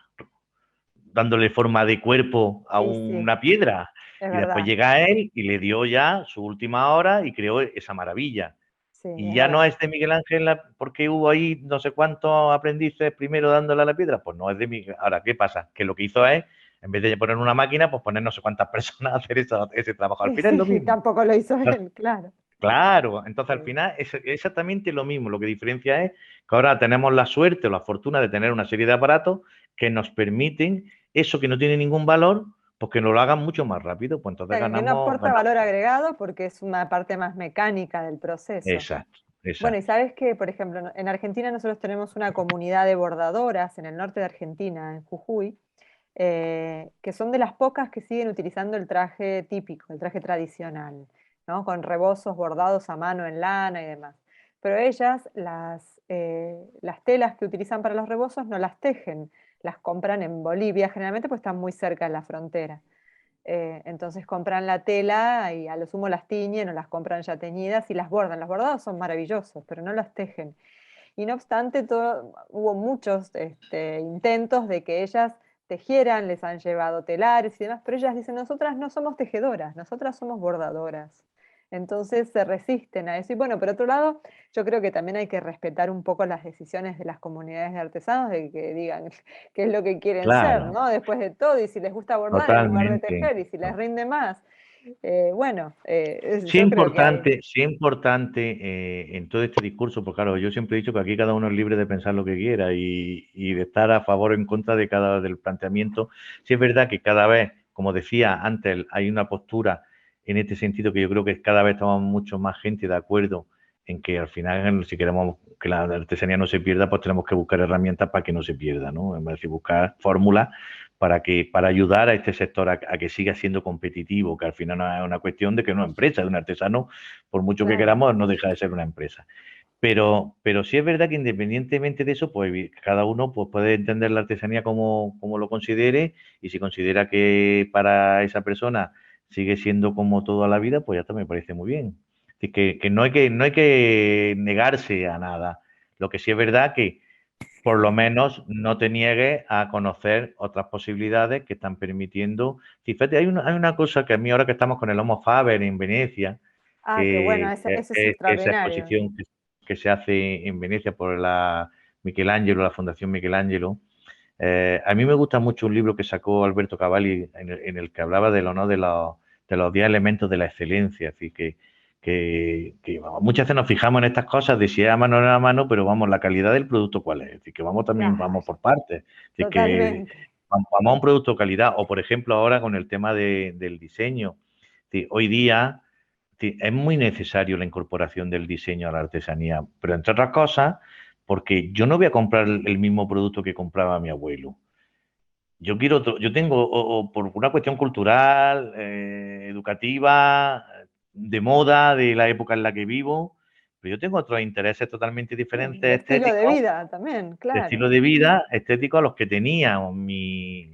dándole forma de cuerpo a Sí, sí, una piedra. es Y después verdad, llega él y le dio ya su última hora y creó esa maravilla. sí, Y es ya no verdad. es de Miguel Ángel, porque hubo ahí no sé cuántos aprendices primero dándole a la piedra, pues no es de Miguel. Ahora, ¿qué pasa? Que lo que hizo es, en vez de poner una máquina, pues poner no sé cuántas personas a hacer ese trabajo. Al Sí, final es lo sí, mismo. tampoco lo hizo él, claro. Claro, entonces al Sí. final es exactamente lo mismo. Lo que diferencia es que ahora tenemos la suerte o la fortuna de tener una serie de aparatos que nos permiten eso que no tiene ningún valor, pues que nos lo hagan mucho más rápido. Pues O entonces sea, que no ganamos, aporta valor ganamos. agregado porque es una parte más mecánica del proceso. Exacto, Bueno, y exacto. sabes que, por ejemplo, en Argentina nosotros tenemos una comunidad de bordadoras en el norte de Argentina, en Jujuy, que son de las pocas que siguen utilizando el traje típico, el traje tradicional, ¿no? Con rebozos bordados a mano en lana y demás. Pero ellas, las telas que utilizan para los rebozos no las tejen, las compran en Bolivia, generalmente pues están muy cerca de la frontera. Entonces compran la tela y a lo sumo las tiñen o las compran ya teñidas y las bordan. Los bordados son maravillosos, pero no las tejen. Y no obstante, hubo muchos intentos de que ellas tejieran, les han llevado telares y demás, pero ellas dicen, nosotras no somos tejedoras, nosotras somos bordadoras. Entonces se resisten a eso. Y bueno, por otro lado, yo creo que también hay que respetar un poco las decisiones de las comunidades de artesanos de que digan qué es lo que quieren ser, Claro, ¿no? Después de todo, y si les gusta bordar en lugar de totalmente. tejer, y si les rinde más. Bueno, Sí yo creo que hay... sí importante en todo este discurso, porque claro, yo siempre he dicho que aquí cada uno es libre de pensar lo que quiera y de estar a favor o en contra de cada del planteamiento. Sí es verdad que cada vez, como decía antes, hay una postura en este sentido que yo creo que cada vez estamos mucho más gente de acuerdo en que al final, si queremos que la artesanía no se pierda, pues tenemos que buscar herramientas para que no se pierda, ¿no? Es decir, buscar fórmulas para ayudar a este sector a que siga siendo competitivo, que al final no es una cuestión de que una empresa, de un artesano, por mucho que Claro. queramos, no deja de ser una empresa. Pero sí es verdad que independientemente de eso, pues cada uno pues, puede entender la artesanía como lo considere y si considera que para esa persona sigue siendo como toda la vida, pues ya está, me parece muy bien. Así que no hay que negarse a nada. Lo que sí es verdad que por lo menos no te niegues a conocer otras posibilidades que están permitiendo. Fíjate, hay una cosa que a mí ahora que estamos con el Homo Faber en Venecia, Ah, qué bueno, eso es que esa extraordinario. exposición que se hace en Venecia por la Michelangelo, la Fundación Michelangelo, a mí me gusta mucho un libro que sacó Alberto Cavalli en el que hablaba del honor de los 10 elementos de la excelencia. Así que vamos, muchas veces nos fijamos en estas cosas de si es a mano o no es a mano, pero vamos, la calidad del producto cuál es. Es decir, que vamos también, Claro, vamos por partes. Es decir, que totalmente. vamos a un producto de calidad. O, por ejemplo, ahora con el tema del diseño. Es decir, hoy día es muy necesario la incorporación del diseño a la artesanía, pero entre otras cosas, porque yo no voy a comprar el mismo producto que compraba mi abuelo. Yo tengo, o por una cuestión cultural, educativa, de moda, de la época en la que vivo, pero yo tengo otros intereses totalmente De diferentes, estilo de estéticos, vida también, de claro. estilo de vida, estéticos a los que tenían mis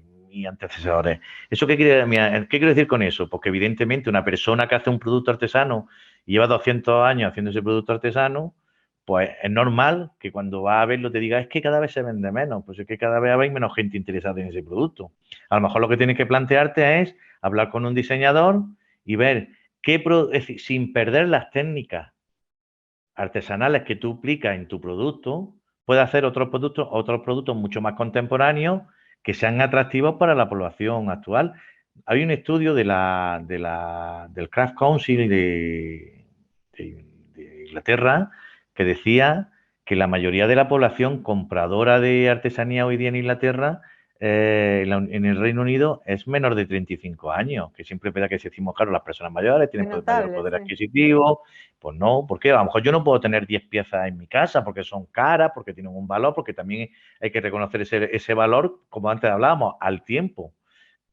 antecesores. ¿Eso qué quiero decir con eso? Porque evidentemente una persona que hace un producto artesano y lleva 200 años haciendo ese producto artesano, pues es normal que cuando va a verlo te diga, es que cada vez se vende menos, pues es que cada vez hay menos gente interesada en ese producto. A lo mejor lo que tienes que plantearte es hablar con un diseñador y ver es decir, sin perder las técnicas artesanales que tú aplicas en tu producto, puedes hacer otros productos mucho más contemporáneos que sean atractivos para la población actual. Hay un estudio del Craft Council de Inglaterra que decía que la mayoría de la población compradora de artesanía hoy día en Inglaterra, en el Reino Unido, es menor de 35 años, que siempre es verdad que si decimos, claro, las personas mayores Qué tienen mayor notable, poder sí. adquisitivo, pues no, porque a lo mejor yo no puedo tener 10 piezas en mi casa porque son caras, porque tienen un valor, porque también hay que reconocer ese valor, como antes hablábamos, al tiempo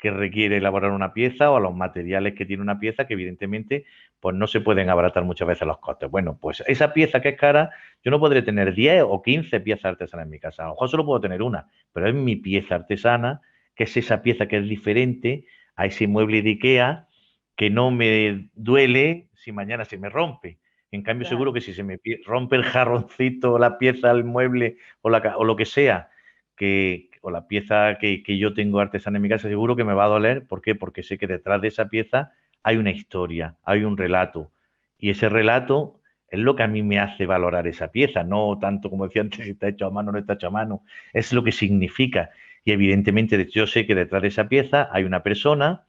que requiere elaborar una pieza o a los materiales que tiene una pieza que evidentemente pues no se pueden abaratar muchas veces los costes. Bueno, pues esa pieza que es cara, yo no podré tener 10 o 15 piezas artesanas en mi casa. A lo mejor solo puedo tener una, pero es mi pieza artesana, que es esa pieza que es diferente a ese mueble de IKEA que no me duele si mañana se me rompe. En cambio, seguro Claro. que si se me rompe el jarroncito, la pieza, el mueble o lo que sea, o la pieza que yo tengo artesana en mi casa, seguro que me va a doler. ¿Por qué? Porque sé que detrás de esa pieza hay una historia, hay un relato. Y ese relato es lo que a mí me hace valorar esa pieza, no tanto como decía antes, si está hecho a mano o no está hecho a mano, es lo que significa. Y evidentemente yo sé que detrás de esa pieza hay una persona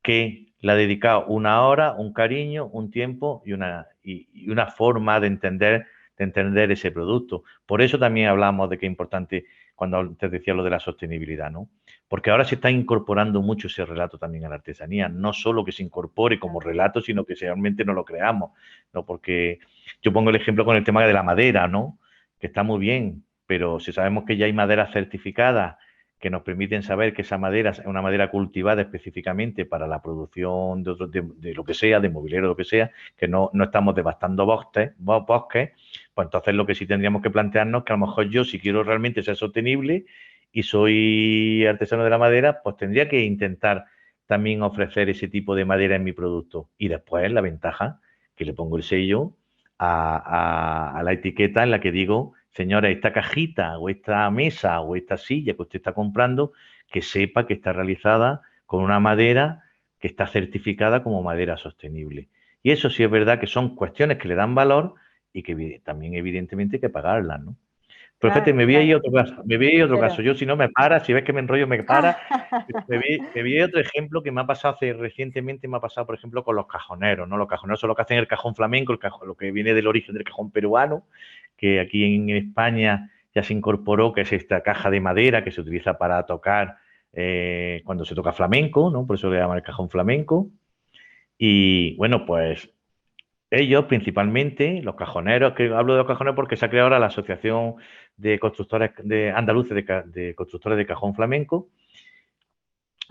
que le ha dedicado una hora, un cariño, un tiempo y una forma de entender ese producto. Por eso también hablamos de que es importante cuando te decía lo de la sostenibilidad, ¿no? Porque ahora se está incorporando mucho ese relato también a la artesanía, no solo que se incorpore como Claro. relato, sino que realmente no lo creamos, ¿no? Porque yo pongo el ejemplo con el tema de la madera, ¿no? Que está muy bien, pero si sabemos que ya hay maderas certificadas que nos permiten saber que esa madera es una madera cultivada específicamente para la producción de lo que sea, de mobiliario, lo que sea, que no estamos devastando bosques, pues entonces lo que sí tendríamos que plantearnos es que a lo mejor yo, si quiero realmente ser sostenible y soy artesano de la madera, pues tendría que intentar también ofrecer ese tipo de madera en mi producto. Y después la ventaja, que le pongo el sello a la etiqueta en la que digo, señora, esta cajita o esta mesa o esta silla que usted está comprando, que sepa que está realizada con una madera que está certificada como madera sostenible. Y eso sí es verdad que son cuestiones que le dan valor y que también evidentemente hay que pagarlas, ¿no? Pero fíjate, Claro, me vi ahí claro. otro caso, me vi ahí otro caso. Pero, Yo si no me para, si ves que me enrollo, me para. Me vi otro ejemplo que me ha pasado recientemente, me ha pasado, por ejemplo, con los cajoneros, ¿no? Los cajoneros son los que hacen el cajón flamenco, lo que viene del origen del cajón peruano, que aquí en España ya se incorporó, que es esta caja de madera que se utiliza para tocar cuando se toca flamenco, ¿no? Por eso le llaman el cajón flamenco. Y bueno, pues ellos principalmente, los cajoneros, que hablo de los cajoneros porque se ha creado ahora la Asociación de Constructores de Andaluces de Constructores de Cajón Flamenco.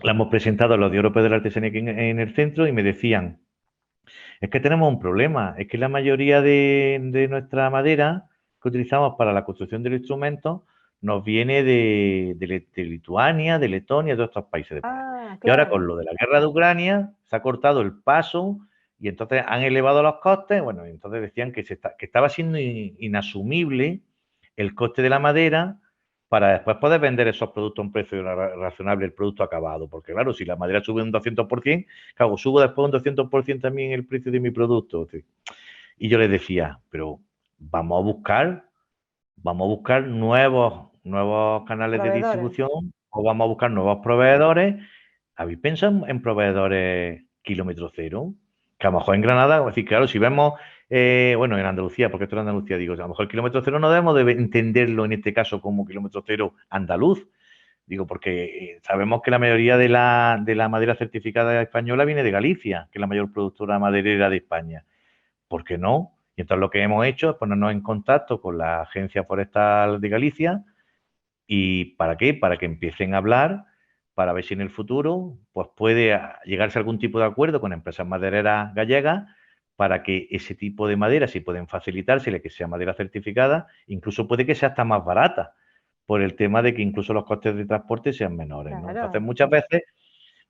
La hemos presentado a los de Europeo de la Artesanía aquí en el centro y me decían, es que tenemos un problema, es que la mayoría de nuestra madera que utilizamos para la construcción de los instrumentos nos viene de Lituania, de Letonia, de otros países de por ahí. ah, Y ahora con claro. lo de la guerra de Ucrania se ha cortado el paso y entonces han elevado los costes. Bueno, entonces decían que estaba siendo inasumible el coste de la madera para después poder vender esos productos a un precio razonable, el producto acabado. Porque claro, si la madera sube un 200%, claro, subo después un 200% también el precio de mi producto. Y yo les decía, pero vamos a buscar, vamos a buscar nuevos canales de Proveedores. distribución o vamos a buscar nuevos proveedores. ¿Habéis pensado en proveedores kilómetro cero? Que a lo mejor en Granada, es decir, claro, si vemos, bueno, en Andalucía, porque esto es Andalucía, digo, a lo mejor el kilómetro cero no debemos de entenderlo en este caso como kilómetro cero andaluz. Digo, porque sabemos que la mayoría de la madera certificada española viene de Galicia, que es la mayor productora maderera de España. ¿Por qué no? Y entonces lo que hemos hecho es ponernos en contacto con la Agencia Forestal de Galicia. ¿Y para qué? Para que empiecen a hablar, para ver si en el futuro pues puede llegarse a algún tipo de acuerdo con empresas madereras gallegas para que ese tipo de madera, si pueden facilitársele que sea madera certificada, incluso puede que sea hasta más barata, por el tema de que incluso los costes de transporte sean menores, ¿no? Entonces, Claro. muchas veces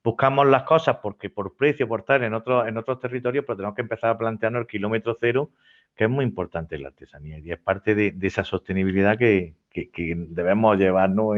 buscamos las cosas porque por precio, por estar en otros territorios, pero tenemos que empezar a plantearnos el kilómetro cero, que es muy importante en la artesanía y es parte de esa sostenibilidad que debemos llevarnos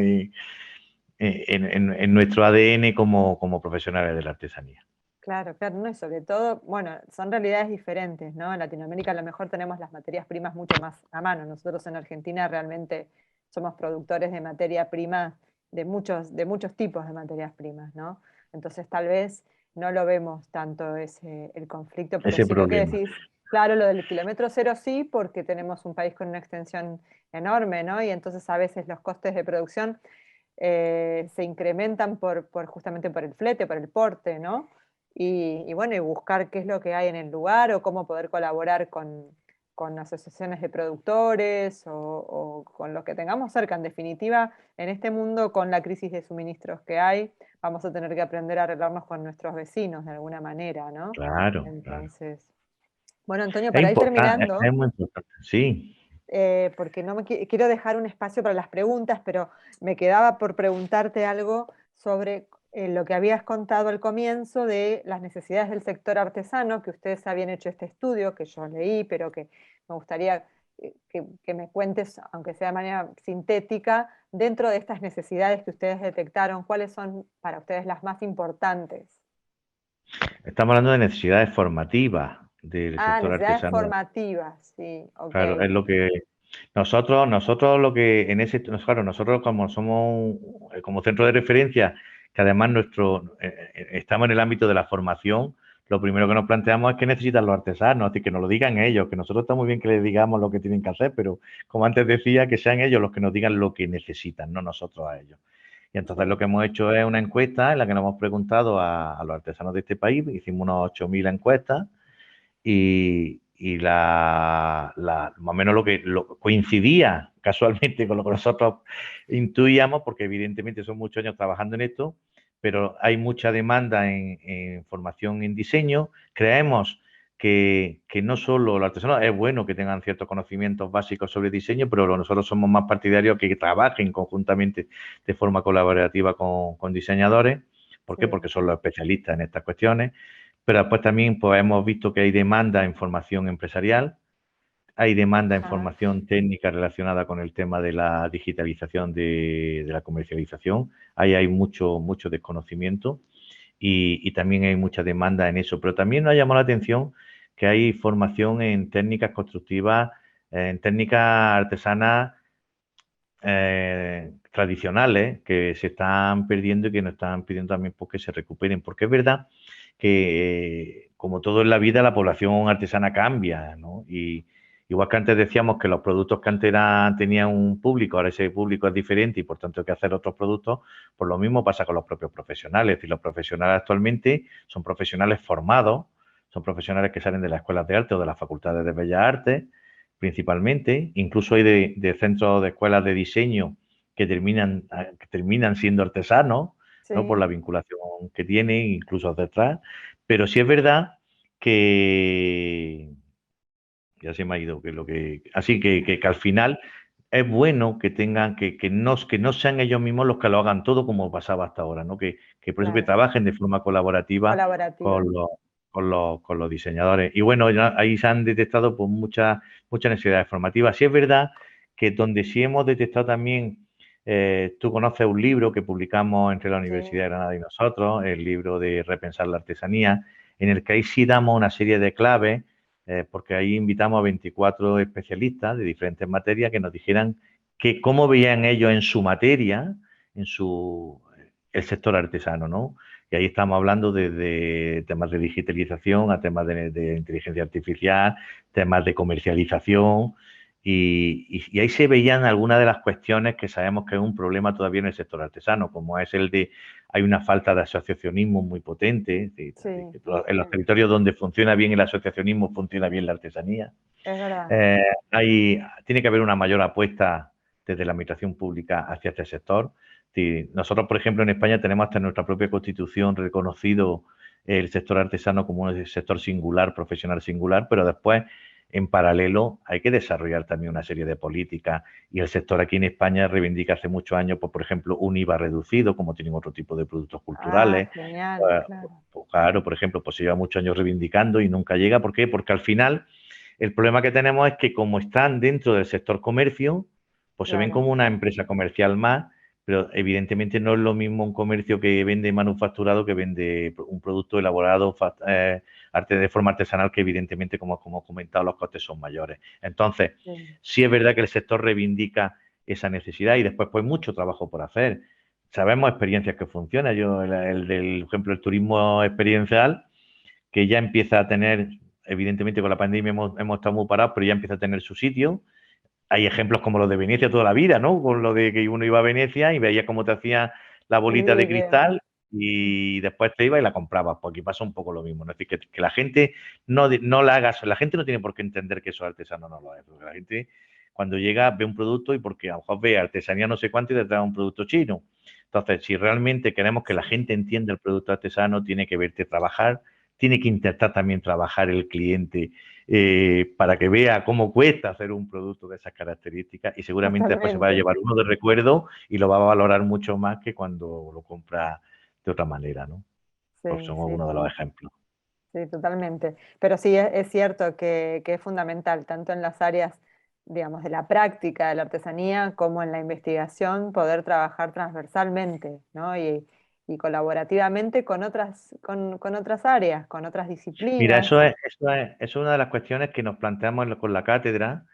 en nuestro ADN como profesionales de la artesanía. Claro, claro, no, y sobre todo, bueno, son realidades diferentes, ¿no? En Latinoamérica a lo mejor tenemos las materias primas mucho más a mano. Nosotros en Argentina realmente somos productores de materia prima de muchos tipos de materias primas, ¿no? Entonces tal vez no lo vemos tanto el conflicto, pero Ese sí lo que problema. decís, claro, lo del kilómetro cero sí, porque tenemos un país con una extensión enorme, ¿no? Y entonces a veces los costes de producción se incrementan justamente por el flete, por el porte, ¿no? Y bueno, y buscar qué es lo que hay en el lugar o cómo poder colaborar con asociaciones de productores o con los que tengamos cerca. En definitiva, en este mundo, con la crisis de suministros que hay, vamos a tener que aprender a arreglarnos con nuestros vecinos de alguna manera, ¿no? Claro, claro. Entonces, bueno, Antonio, Es para ir importante, terminando, es muy importante. Sí, porque no me quiero dejar un espacio para las preguntas, pero me quedaba por preguntarte algo sobre lo que habías contado al comienzo de las necesidades del sector artesano, que ustedes habían hecho este estudio, que yo leí, pero que me gustaría que me cuentes, aunque sea de manera sintética, dentro de estas necesidades que ustedes detectaron, ¿cuáles son para ustedes las más importantes? estamos hablando de necesidades formativas del Ah, sector necesidades artesano. formativas, sí, ok. Claro, es lo que nosotros lo que en ese, claro, nosotros como somos como centro de referencia, que además estamos en el ámbito de la formación, lo primero que nos planteamos es que necesitan los artesanos, así que nos lo digan ellos, que nosotros está muy bien que les digamos lo que tienen que hacer, pero como antes decía, que sean ellos los que nos digan lo que necesitan, no nosotros a ellos. Y entonces lo Sí. que hemos hecho es una encuesta en la que nos hemos preguntado a los artesanos de este país, hicimos unos 8.000 encuestas más o menos coincidía casualmente con lo que nosotros intuíamos, porque evidentemente son muchos años trabajando en esto, pero hay mucha demanda en formación en diseño. Creemos que no solo los artesanos, es bueno que tengan ciertos conocimientos básicos sobre diseño, pero nosotros somos más partidarios que trabajen conjuntamente de forma colaborativa con diseñadores. ¿Por qué? Sí. Porque son los especialistas en estas cuestiones. Pero después también pues, hemos visto que hay demanda en formación empresarial, hay demanda en Ajá. formación técnica relacionada con el tema de la digitalización de la comercialización. Ahí hay mucho desconocimiento y también hay mucha demanda en eso. Pero también nos ha llamado la atención que hay formación en técnicas constructivas, en técnicas artesanas tradicionales que se están perdiendo y que nos están pidiendo también pues, que se recuperen. Porque es verdad que, como todo en la vida, la población artesana cambia, ¿no? Y igual que antes decíamos que los productos que antes tenían un público, ahora ese público es diferente y por tanto hay que hacer otros productos, pues lo mismo pasa con los propios profesionales. Y los profesionales actualmente son profesionales formados, son profesionales que salen de las escuelas de arte o de las facultades de bellas artes, principalmente. Incluso hay de centros de escuelas de diseño que terminan siendo artesanos, ¿no? Por Sí. la vinculación que tienen, incluso detrás. Pero sí es verdad que ya se me ha ido, así que al final es bueno que tengan, que no sean ellos mismos los que lo hagan todo como pasaba hasta ahora, ¿no? Que por eso que Claro, trabajen de forma colaborativa colaborativa. con los diseñadores. Y bueno, ahí se han detectado pues, muchas necesidades formativas. Sí es verdad que donde sí hemos detectado también, tú conoces un libro que publicamos entre la Universidad Sí. de Granada y nosotros, el libro de Repensar la Artesanía, en el que ahí sí damos una serie de claves, porque ahí invitamos a 24 especialistas de diferentes materias que nos dijeran cómo veían ellos en su materia, el sector artesano, ¿no? Y ahí estamos hablando desde temas de digitalización a temas de inteligencia artificial, temas de comercialización, y ahí se veían algunas de las cuestiones que sabemos que es un problema todavía en el sector artesano, como es hay una falta de asociacionismo muy potente, Sí, en los territorios donde funciona bien el asociacionismo, funciona bien la artesanía. es verdad. Eh, Tiene que haber una mayor apuesta desde la administración pública hacia este sector. Nosotros, por ejemplo, en España tenemos hasta en nuestra propia Constitución reconocido el sector artesano como un sector singular, profesional singular, pero después, en paralelo, hay que desarrollar también una serie de políticas y el sector aquí en España reivindica hace muchos años, pues, por ejemplo, un IVA reducido, como tienen otro tipo de productos Ah, culturales. genial, Pues, claro. claro, por ejemplo, pues se lleva muchos años reivindicando y nunca llega. ¿Por qué? Porque al final el problema que tenemos es que como están dentro del sector comercio, pues se ven Claro. como una empresa comercial más, pero evidentemente no es lo mismo un comercio que vende manufacturado que vende un producto elaborado de forma artesanal, que evidentemente, como hemos comentado, los costes son mayores. Entonces, Sí. sí es verdad que el sector reivindica esa necesidad y después pues mucho trabajo por hacer. Sabemos experiencias que funcionan. Yo, el del ejemplo, el turismo experiencial, que ya empieza a tener, evidentemente con la pandemia hemos estado muy parados, pero ya empieza a tener su sitio. Hay ejemplos como los de Venecia toda la vida, ¿no? Con lo de que uno iba a Venecia y veía cómo te hacía la bolita de Sí, cristal y después te iba y la comprabas, porque aquí pasa un poco lo mismo, ¿no? Es decir, que la gente no la haga, la gente no tiene por qué entender que eso es artesano, no lo es, porque la gente cuando llega ve un producto y porque a lo mejor ve artesanía no sé cuánto y detrás un producto chino. Entonces, si realmente queremos que la gente entienda el producto artesano, tiene que verte trabajar, tiene que intentar también trabajar el cliente para que vea cómo cuesta hacer un producto de esas características y seguramente después se va a Totalmente. llevar uno de recuerdo y lo va a valorar mucho más que cuando lo compra de otra manera, ¿no? Sí, Pues son sí, algunos de los sí. ejemplos. Sí, totalmente. Pero sí, es cierto que es fundamental, tanto en las áreas, digamos, de la práctica de la artesanía como en la investigación, poder trabajar transversalmente, ¿no? Y colaborativamente con otras áreas, con otras Mira, disciplinas. eso es una de las cuestiones que nos planteamos con la cátedra,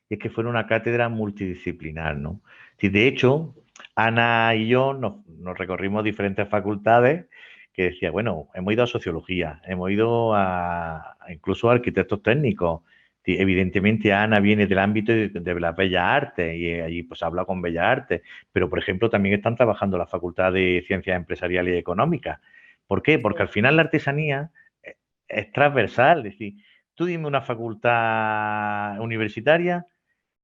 y es que fuera una cátedra multidisciplinar, ¿no? Si de hecho, Ana y yo nos recorrimos diferentes facultades que decía, bueno, hemos ido a sociología, hemos ido incluso a arquitectos técnicos. Sí, evidentemente Ana viene del ámbito de las bellas artes y allí pues habla con bellas artes, pero por ejemplo también están trabajando en la Facultad de Ciencias Empresariales y Económicas. ¿Por qué? Porque al Sí, final la artesanía es transversal, es decir, tú dime una facultad universitaria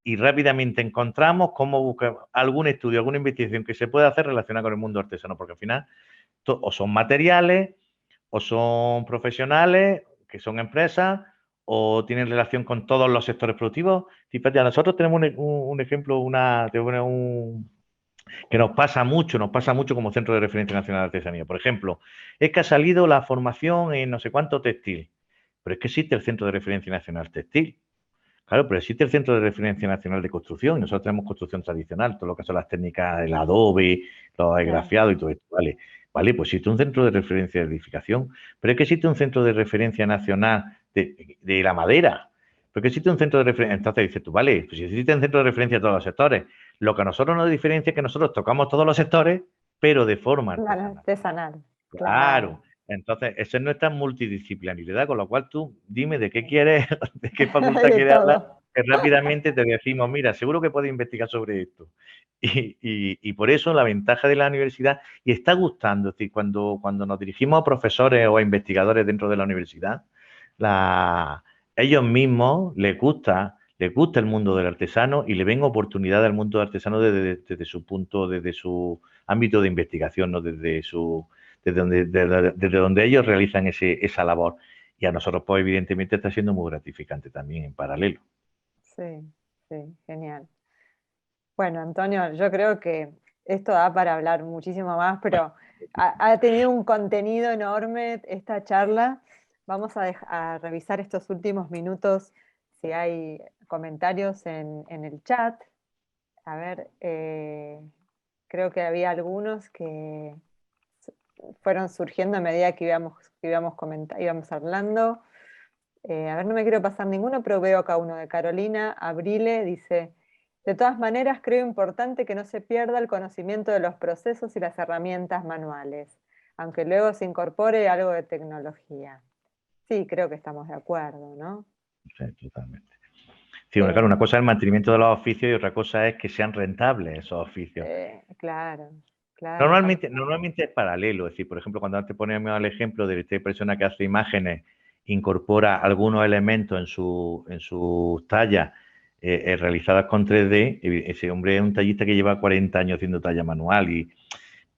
y rápidamente encontramos cómo buscar algún estudio, alguna investigación que se pueda hacer relacionada con el mundo artesano, porque al final o son materiales, o son profesionales, que son empresas, o tienen relación con todos los sectores productivos. Fíjate, nosotros tenemos un ejemplo, que nos pasa mucho como Centro de Referencia Nacional de Artesanía. Por ejemplo, es que ha salido la formación en no sé cuánto textil, pero es que existe el Centro de Referencia Nacional Textil. Claro, pero existe el Centro de Referencia Nacional de Construcción y nosotros tenemos construcción tradicional, todo lo que son las técnicas del adobe, los claro, esgrafiados y todo esto, ¿vale? Vale, pues existe un centro de referencia de edificación, pero es que existe un centro de referencia nacional de la madera, porque existe un centro de referencia, entonces dices tú, vale, pues si existe un centro de referencia de todos los sectores, lo que a nosotros nos diferencia es que nosotros tocamos todos los sectores, pero de forma claro, artesanal. artesanal, claro. Claro. Entonces, esa es nuestra multidisciplinaridad, con lo cual tú dime de qué quieres, de qué facultad De quieres hablar, todo. que rápidamente te decimos, mira, seguro que puedes investigar sobre esto. Y por eso la ventaja de la universidad, y está gustando, es decir, cuando nos dirigimos a profesores o a investigadores dentro de la universidad, la, ellos mismos les gusta el mundo del artesano y le ven oportunidad al mundo del artesano desde su punto, desde su ámbito de investigación, ¿no? Desde donde ellos realizan esa labor. Y a nosotros, pues, evidentemente, está siendo muy gratificante también en paralelo. Sí, sí, genial. Bueno, Antonio, yo creo que esto da para hablar muchísimo más, pero ha tenido un contenido enorme esta charla. Vamos a revisar estos últimos minutos si hay comentarios en el chat. A ver, creo que había algunos que fueron surgiendo a medida íbamos hablando. A ver, no me quiero pasar ninguno, pero veo acá uno de Carolina Abrile, dice, de todas maneras creo importante que no se pierda el conocimiento de los procesos y las herramientas manuales, aunque luego se incorpore algo de tecnología. Sí, creo que estamos de acuerdo, ¿no? Sí, totalmente. Sí, bueno, claro, Eh, una cosa es el mantenimiento de los oficios y otra cosa es que sean rentables esos oficios. claro, claro, Normalmente es paralelo, es decir, por ejemplo, cuando antes poníamos el ejemplo de esta persona que hace imágenes, incorpora algunos elementos en sus tallas realizadas con 3D, ese hombre es un tallista que lleva 40 años haciendo talla manual,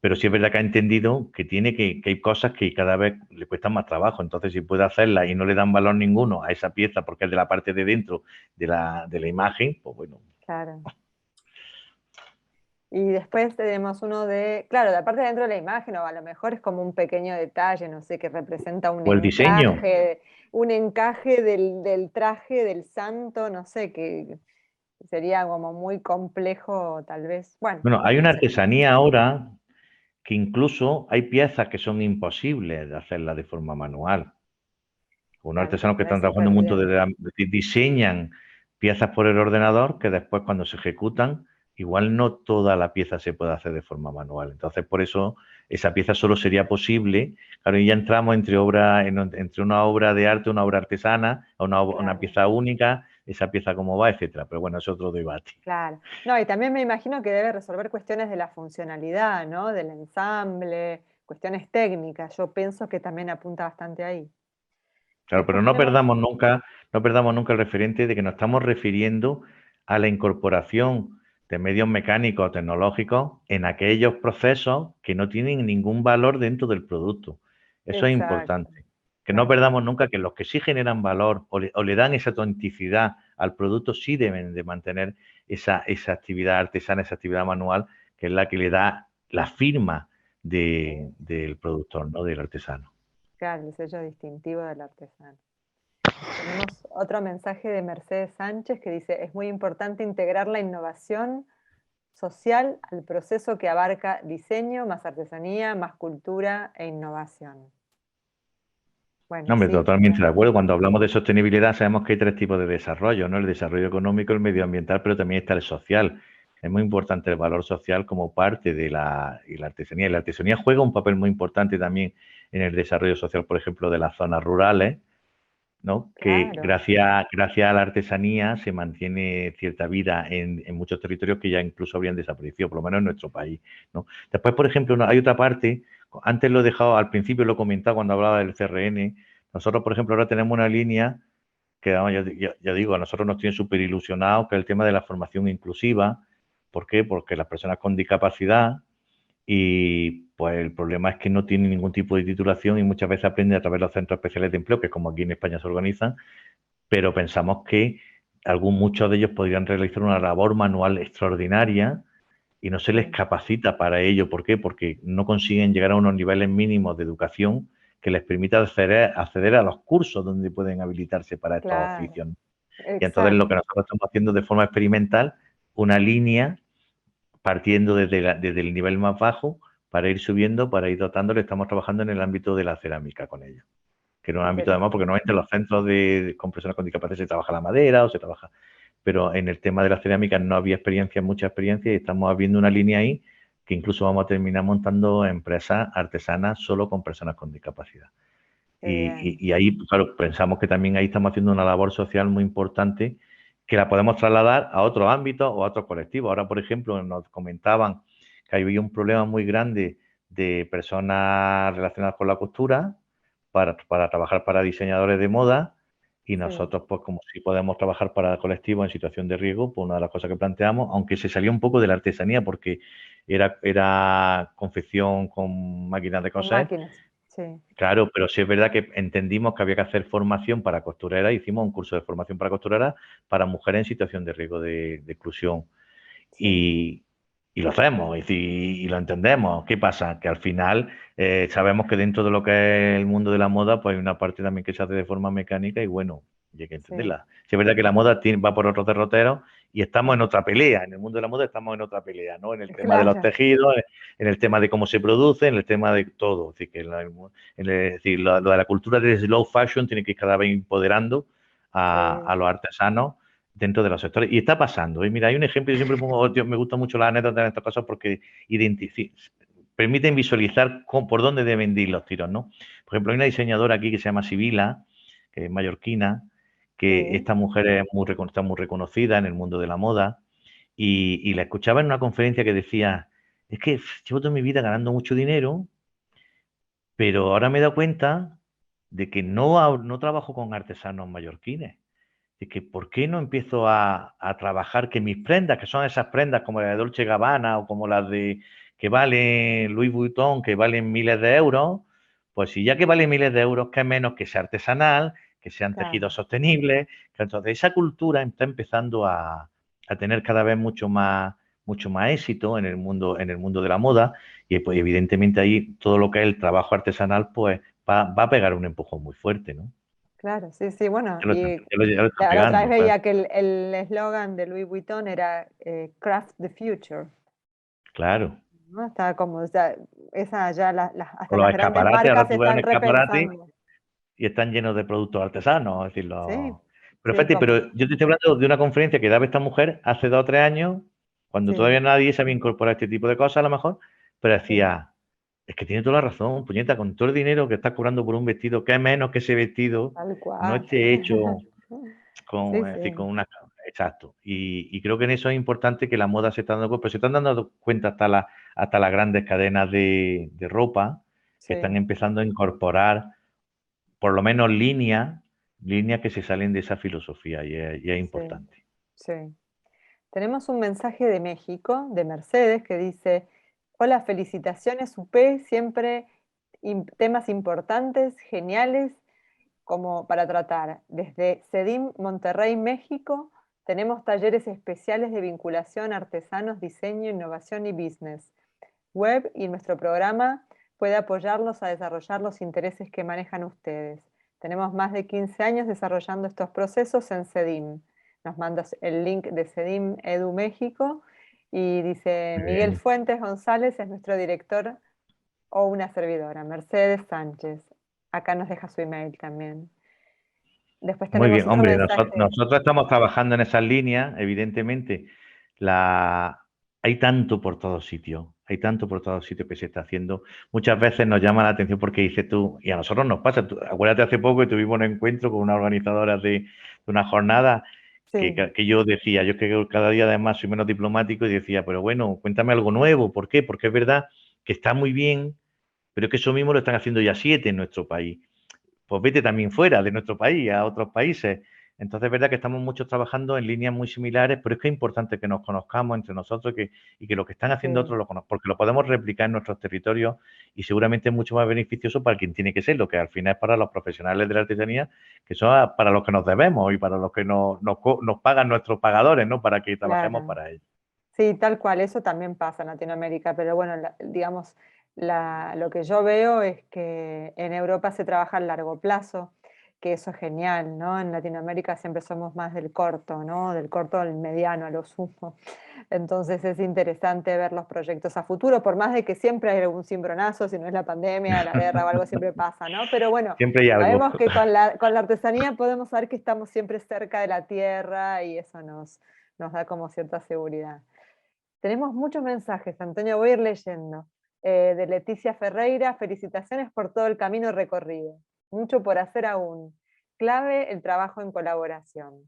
pero sí es verdad que ha entendido que hay cosas que cada vez le cuestan más trabajo, entonces si puede hacerlas y no le dan valor ninguno a esa pieza porque es de la parte de dentro de la imagen, pues bueno. claro. Y después tenemos uno de, claro, la parte de dentro de la imagen, o a lo mejor es como un pequeño detalle, no sé, que representa O el diseño. un encaje del traje del santo, no sé, que sería como muy complejo, tal vez. Bueno, Bueno, hay no una sé. artesanía ahora que incluso hay piezas que son imposibles de hacerlas de forma manual. Unos Claro, artesanos que me están trabajando súper mucho bien. diseñan piezas por el ordenador que después cuando se ejecutan, igual no toda la pieza se puede hacer de forma manual. Entonces, por eso esa pieza solo sería posible. Claro, y ya entramos entre una obra de arte, una obra artesana, una Claro, pieza única, esa pieza cómo va, etcétera. Pero bueno, es otro debate. claro. No, y también me imagino que debe resolver cuestiones de la funcionalidad, ¿no? Del ensamble, cuestiones técnicas. Yo pienso que también apunta bastante ahí. Claro, pero Después tenemos, no perdamos nunca el referente de que nos estamos refiriendo a la incorporación de medios mecánicos o tecnológicos en aquellos procesos que no tienen ningún valor dentro del producto. Eso es exacto, importante. Que no claro, perdamos nunca que los que sí generan valor o le dan esa autenticidad al producto sí deben de mantener esa actividad artesana, esa actividad manual, que es la que le da la firma del productor, ¿no? Del artesano. claro, el sello distintivo del artesano. Tenemos otro mensaje de Mercedes Sánchez que dice, es muy importante integrar la innovación social al proceso que abarca diseño, más artesanía, más cultura e innovación. No, Bueno, hombre, sí, totalmente de acuerdo. Cuando hablamos de sostenibilidad, sabemos que hay tres tipos de desarrollo, ¿no? El desarrollo económico, el medioambiental, pero también está el social. Es muy importante el valor social como parte de la artesanía. Y la artesanía juega un papel muy importante también en el desarrollo social, por ejemplo, de las zonas rurales, ¿no? Que claro, gracias a la artesanía se mantiene cierta vida en muchos territorios que ya incluso habrían desaparecido, por lo menos en nuestro país, ¿no? Después, por ejemplo, hay otra parte, antes lo he dejado, al principio lo he comentado cuando hablaba del CRN. Nosotros, por ejemplo, ahora tenemos una línea que, vamos, ya digo, a nosotros nos tiene súper ilusionados, que es el tema de la formación inclusiva. ¿Por qué? Porque las personas con discapacidad y pues el problema es que no tienen ningún tipo de titulación y muchas veces aprenden a través de los centros especiales de empleo, que es como aquí en España se organizan, pero pensamos que muchos de ellos podrían realizar una labor manual extraordinaria y no se les sí, capacita para ello. ¿Por qué? Porque no consiguen llegar a unos niveles mínimos de educación que les permita acceder a los cursos donde pueden habilitarse para estos claro, oficios. Y entonces lo que exacto. nosotros estamos haciendo de forma experimental, una línea partiendo desde el nivel más bajo para ir subiendo, para ir dotándole. Estamos trabajando en el ámbito de la cerámica con ellos, que era un ámbito además, porque Interesante. normalmente en los centros con personas con discapacidad se trabaja la madera o se trabaja, pero en el tema de la cerámica no había experiencia, mucha experiencia, y estamos abriendo una línea ahí que incluso vamos a terminar montando empresas artesanas solo con personas con discapacidad. Qué bien. Y ahí, claro, pensamos que también ahí estamos haciendo una labor social muy importante que la podemos trasladar a otros ámbitos o a otros colectivos. Ahora, por ejemplo, nos comentaban que había un problema muy grande de personas relacionadas con la costura para trabajar para diseñadores de moda, y Sí, nosotros, pues como si podemos trabajar para colectivos en situación de riesgo, pues una de las cosas que planteamos, aunque se salió un poco de la artesanía porque era confección con máquinas de con coser. máquinas. Sí, Claro, pero sí es verdad que entendimos que había que hacer formación para costureras. Hicimos un curso de formación para costureras para mujeres en situación de riesgo de exclusión. sí. Y, y lo hacemos, y lo entendemos. ¿Qué pasa? Que al final sabemos que dentro de lo que es el mundo de la moda, pues hay una parte también que se hace de forma mecánica y bueno, y hay que Sí, entenderla. Sí es verdad que la moda va por otros derroteros y estamos en otra pelea. En el mundo de la moda estamos en otra pelea, ¿no? En el tema de los claro. tejidos, en el tema de cómo se produce, en el tema de todo. Es decir, es decir, lo de la cultura de slow fashion tiene que ir cada vez empoderando a Sí, los artesanos dentro de los sectores. Y está pasando. Mira, hay un ejemplo, yo siempre pongo, me gusta mucho la anécdota en estas cosas porque permiten visualizar por dónde deben ir los tiros, ¿no? Por ejemplo, hay una diseñadora aquí que se llama Sibila, que es mallorquina, que sí. esta mujer está muy reconocida en el mundo de la moda, y la escuchaba en una conferencia que decía, es que llevo toda mi vida ganando mucho dinero, pero ahora me he dado cuenta de que no trabajo con artesanos mallorquines. Es que, ¿por qué no empiezo a trabajar que mis prendas, que son esas prendas como las de Dolce Gabbana o como las de que valen Louis Vuitton, que valen miles de euros, pues si ya que valen miles de euros, qué menos que sea artesanal, que sean tejidos Claro, sostenibles, que entonces esa cultura está empezando a tener cada vez mucho más éxito en el mundo de la moda, y pues evidentemente ahí todo lo que es el trabajo artesanal, pues va a pegar un empujón muy fuerte, ¿no? claro, sí, sí. Bueno, Ya y lo está la otra vez pegando, claro. veía que el eslogan de Louis Vuitton era Craft the Future, Claro. ¿no? Está como, esa ya O hasta los las grandes escaparates, ahora marcas tú ves un están escaparate repensando. y están llenos de productos artesanos, es decir, Sí, Pero sí, fíjate, como, pero yo te estoy hablando de una conferencia que daba esta mujer hace 2 o 3 años, cuando todavía sí, nadie sabía incorporar este tipo de cosas a lo mejor, pero sí, decía, es que tiene toda la razón, puñeta, con todo el dinero que estás cobrando por un vestido, que es menos que ese vestido tal no cual. esté hecho Sí, es decir, con sí, una... Exacto. Y creo que en eso es importante que la moda se está dando cuenta, pero se están dando cuenta hasta las grandes cadenas de ropa, que están sí, empezando a incorporar por lo menos líneas que se salen de esa filosofía y es sí, importante. sí. Tenemos un mensaje de México, de Mercedes, que dice, hola, felicitaciones, UP, siempre temas importantes, geniales, como para tratar. Desde CEDIM Monterrey, México, tenemos talleres especiales de vinculación, artesanos, diseño, innovación y business. Web y nuestro programa puede apoyarlos a desarrollar los intereses que manejan ustedes. Tenemos más de 15 años desarrollando estos procesos en CEDIM. Nos mandas el link de CEDIM Edu México y dice Muy Miguel bien. Fuentes González es nuestro director o una servidora, Mercedes Sánchez. Acá nos deja su email también. Después Muy tenemos bien, otro hombre, mensaje. nosotros estamos trabajando en esas líneas, evidentemente. La... Hay tanto por todos sitios, hay tanto por todos sitios que se está haciendo. Muchas veces nos llama la atención porque dices tú, y a nosotros nos pasa, acuérdate hace poco que tuvimos un encuentro con una organizadora de una jornada Sí, que yo decía, yo es que cada día además soy menos diplomático y decía, pero bueno, cuéntame algo nuevo, ¿por qué? Porque es verdad que está muy bien, pero es que eso mismo lo están haciendo ya 7 en nuestro país. Pues vete también fuera de nuestro país, a otros países. Entonces es verdad que estamos muchos trabajando en líneas muy similares, pero es que es importante que nos conozcamos entre nosotros y que lo que están haciendo sí, otros lo conozcan, porque lo podemos replicar en nuestros territorios y seguramente es mucho más beneficioso para quien tiene que ser, lo que al final es para los profesionales de la artesanía, que son para los que nos debemos y para los que nos pagan nuestros pagadores, ¿no? Para que trabajemos claro. para ellos. Sí, tal cual, eso también pasa en Latinoamérica, pero bueno, digamos, lo que yo veo es que en Europa se trabaja a largo plazo, que eso es genial, ¿no? En Latinoamérica siempre somos más del corto, ¿no? Del corto al mediano, a lo sumo. Entonces es interesante ver los proyectos a futuro, por más de que siempre hay algún cimbronazo, si no es la pandemia, la guerra o algo siempre pasa, ¿no? Pero bueno, Siempre hay algo. sabemos que con la artesanía podemos saber que estamos siempre cerca de la tierra y eso nos da como cierta seguridad. Tenemos muchos mensajes, Antonio, voy a ir leyendo. De Leticia Ferreira, felicitaciones por todo el camino recorrido. Mucho por hacer aún. Clave el trabajo en colaboración.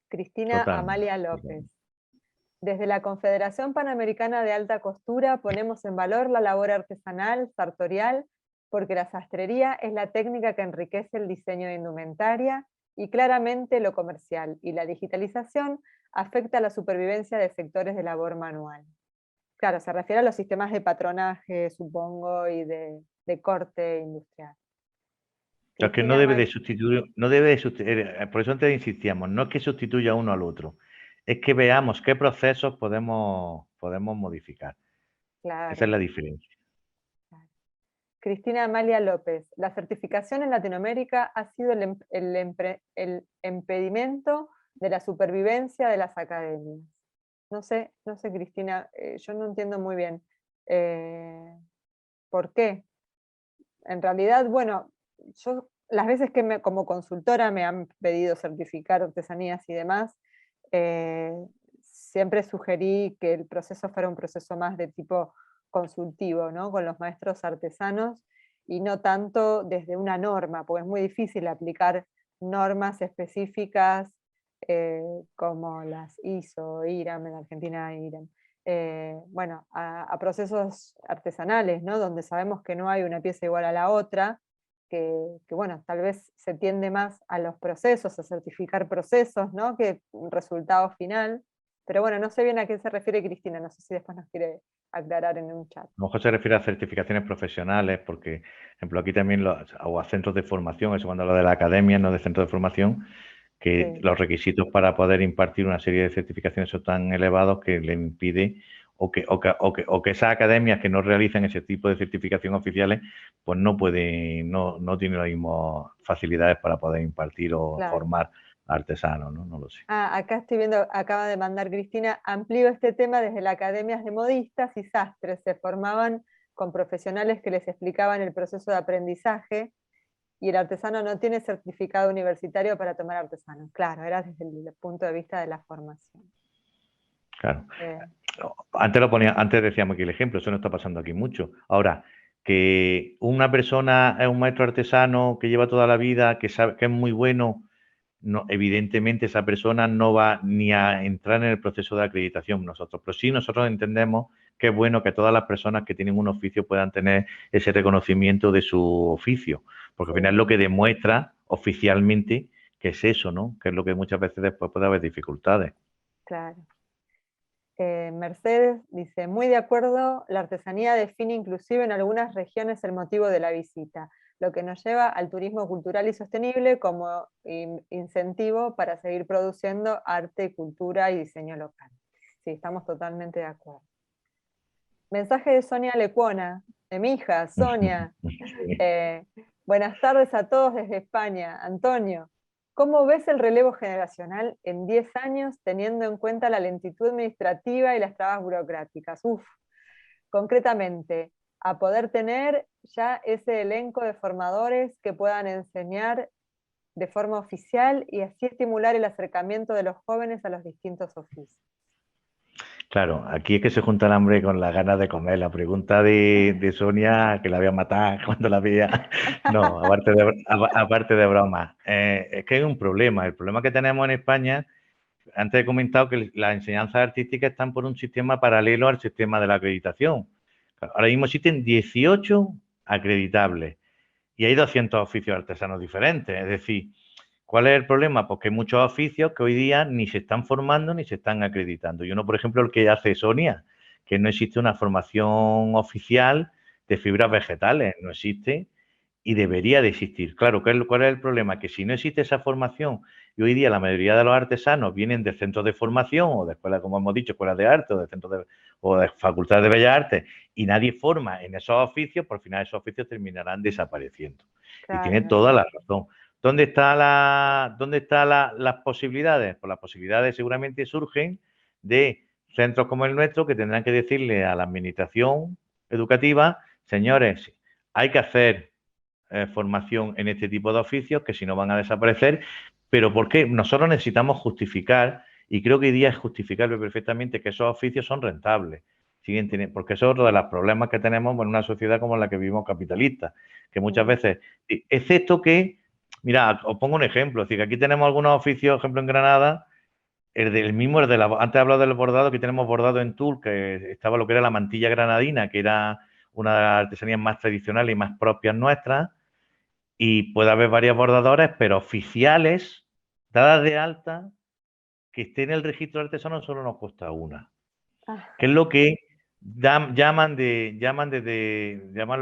Cristina Totalmente. Amalia López. Totalmente. Desde la Confederación Panamericana de Alta Costura ponemos en valor la labor artesanal, sartorial, porque la sastrería es la técnica que enriquece el diseño de indumentaria y claramente lo comercial, y la digitalización afecta a la supervivencia de sectores de labor manual. Claro, se refiere a los sistemas de patronaje, supongo, y de corte industrial. Es que no Cristina debe de Mal, sustituir, no debe de sustituir, por eso antes insistíamos, no es que sustituya uno al otro, es que veamos qué procesos podemos modificar. Esa es claro, la diferencia. claro. Cristina Amalia López, la certificación en Latinoamérica ha sido el impedimento de la supervivencia de las academias. No sé, Cristina, yo no entiendo muy bien por qué. En realidad, bueno, yo las veces que como consultora me han pedido certificar artesanías y demás, eh, siempre sugerí que el proceso fuera un proceso más de tipo consultivo, ¿no? Con los maestros artesanos y no tanto desde una norma, porque es muy difícil aplicar normas específicas como las ISO, IRAM, en Argentina IRAM, bueno, a procesos artesanales, ¿no? Donde sabemos que no hay una pieza igual a la otra, que, bueno, tal vez se tiende más a los procesos, a certificar procesos, ¿no? Que un resultado final. Pero bueno, no sé bien a qué se refiere Cristina, no sé si después nos quiere aclarar en un chat. A lo mejor se refiere a certificaciones profesionales, porque, por ejemplo, aquí también, o a centros de formación, eso cuando hablo de la academia, no de centros de formación, que Sí, los requisitos para poder impartir una serie de certificaciones son tan elevados que le impide o que esas academias que no realizan ese tipo de certificación oficiales, pues no pueden, no tienen las mismas facilidades para poder impartir o claro. formar artesanos, ¿no? No lo sé. Acá estoy viendo, acaba de mandar Cristina, amplío este tema desde las academias de modistas y sastres. Se formaban con profesionales que les explicaban el proceso de aprendizaje y el artesano no tiene certificado universitario para tomar artesano. Claro, era desde el punto de vista de la formación. Claro. Eh, Antes decíamos que el ejemplo, eso no está pasando aquí mucho. Ahora, que una persona es un maestro artesano que lleva toda la vida, que sabe que es muy bueno, no, evidentemente esa persona no va ni a entrar en el proceso de acreditación nosotros, pero sí nosotros entendemos qué bueno que todas las personas que tienen un oficio puedan tener ese reconocimiento de su oficio, porque al final es lo que demuestra oficialmente que es eso, ¿no? Que es lo que muchas veces después puede haber dificultades. Claro. Mercedes dice, muy de acuerdo, la artesanía define inclusive en algunas regiones el motivo de la visita, lo que nos lleva al turismo cultural y sostenible como incentivo para seguir produciendo arte, cultura y diseño local. Sí, estamos totalmente de acuerdo. Mensaje de Sonia Lecuona, de mi hija, Sonia. Buenas tardes a todos desde España. Antonio, ¿cómo ves el relevo generacional en 10 años teniendo en cuenta la lentitud administrativa y las trabas burocráticas? Concretamente, a poder tener ya ese elenco de formadores que puedan enseñar de forma oficial y así estimular el acercamiento de los jóvenes a los distintos oficios. Claro, aquí es que se junta el hambre con las ganas de comer. La pregunta de Sonia, que la voy a matar cuando la vea. No, aparte de broma. Es que hay un problema. El problema que tenemos en España, antes he comentado que las enseñanzas artísticas están por un sistema paralelo al sistema de la acreditación. Ahora mismo existen 18 acreditables y hay 200 oficios artesanos diferentes. Es decir, ¿cuál es el problema? Pues que hay muchos oficios que hoy día ni se están formando ni se están acreditando. Y uno, por ejemplo, el que hace Sonia, que no existe una formación oficial de fibras vegetales, no existe y debería de existir. Claro, ¿cuál es el problema? Que si no existe esa formación, y hoy día la mayoría de los artesanos vienen de centros de formación o de escuelas, como hemos dicho, escuelas de arte o de centros o de facultades de bellas artes, y nadie forma en esos oficios, por final esos oficios terminarán desapareciendo. Y tiene Claro. toda la razón. ¿Dónde están las posibilidades? Pues las posibilidades seguramente surgen de centros como el nuestro que tendrán que decirle a la administración educativa, señores, hay que hacer formación en este tipo de oficios que si no van a desaparecer. Pero ¿por qué? Nosotros necesitamos justificar, y creo que hoy día es justificable perfectamente, que esos oficios son rentables. Porque eso es otro de los problemas que tenemos en una sociedad como la que vivimos capitalista, que muchas veces, excepto que, mira, os pongo un ejemplo, es decir, que aquí tenemos algunos oficios, ejemplo en Granada, antes he hablado del bordado, aquí tenemos bordado en tul, que estaba lo que era la mantilla granadina, que era una de las artesanías más tradicionales y más propias nuestras, y puede haber varias bordadoras, pero oficiales, dadas de alta, que esté en el registro de artesanos solo nos cuesta una. Ah, Que es lo que llaman lo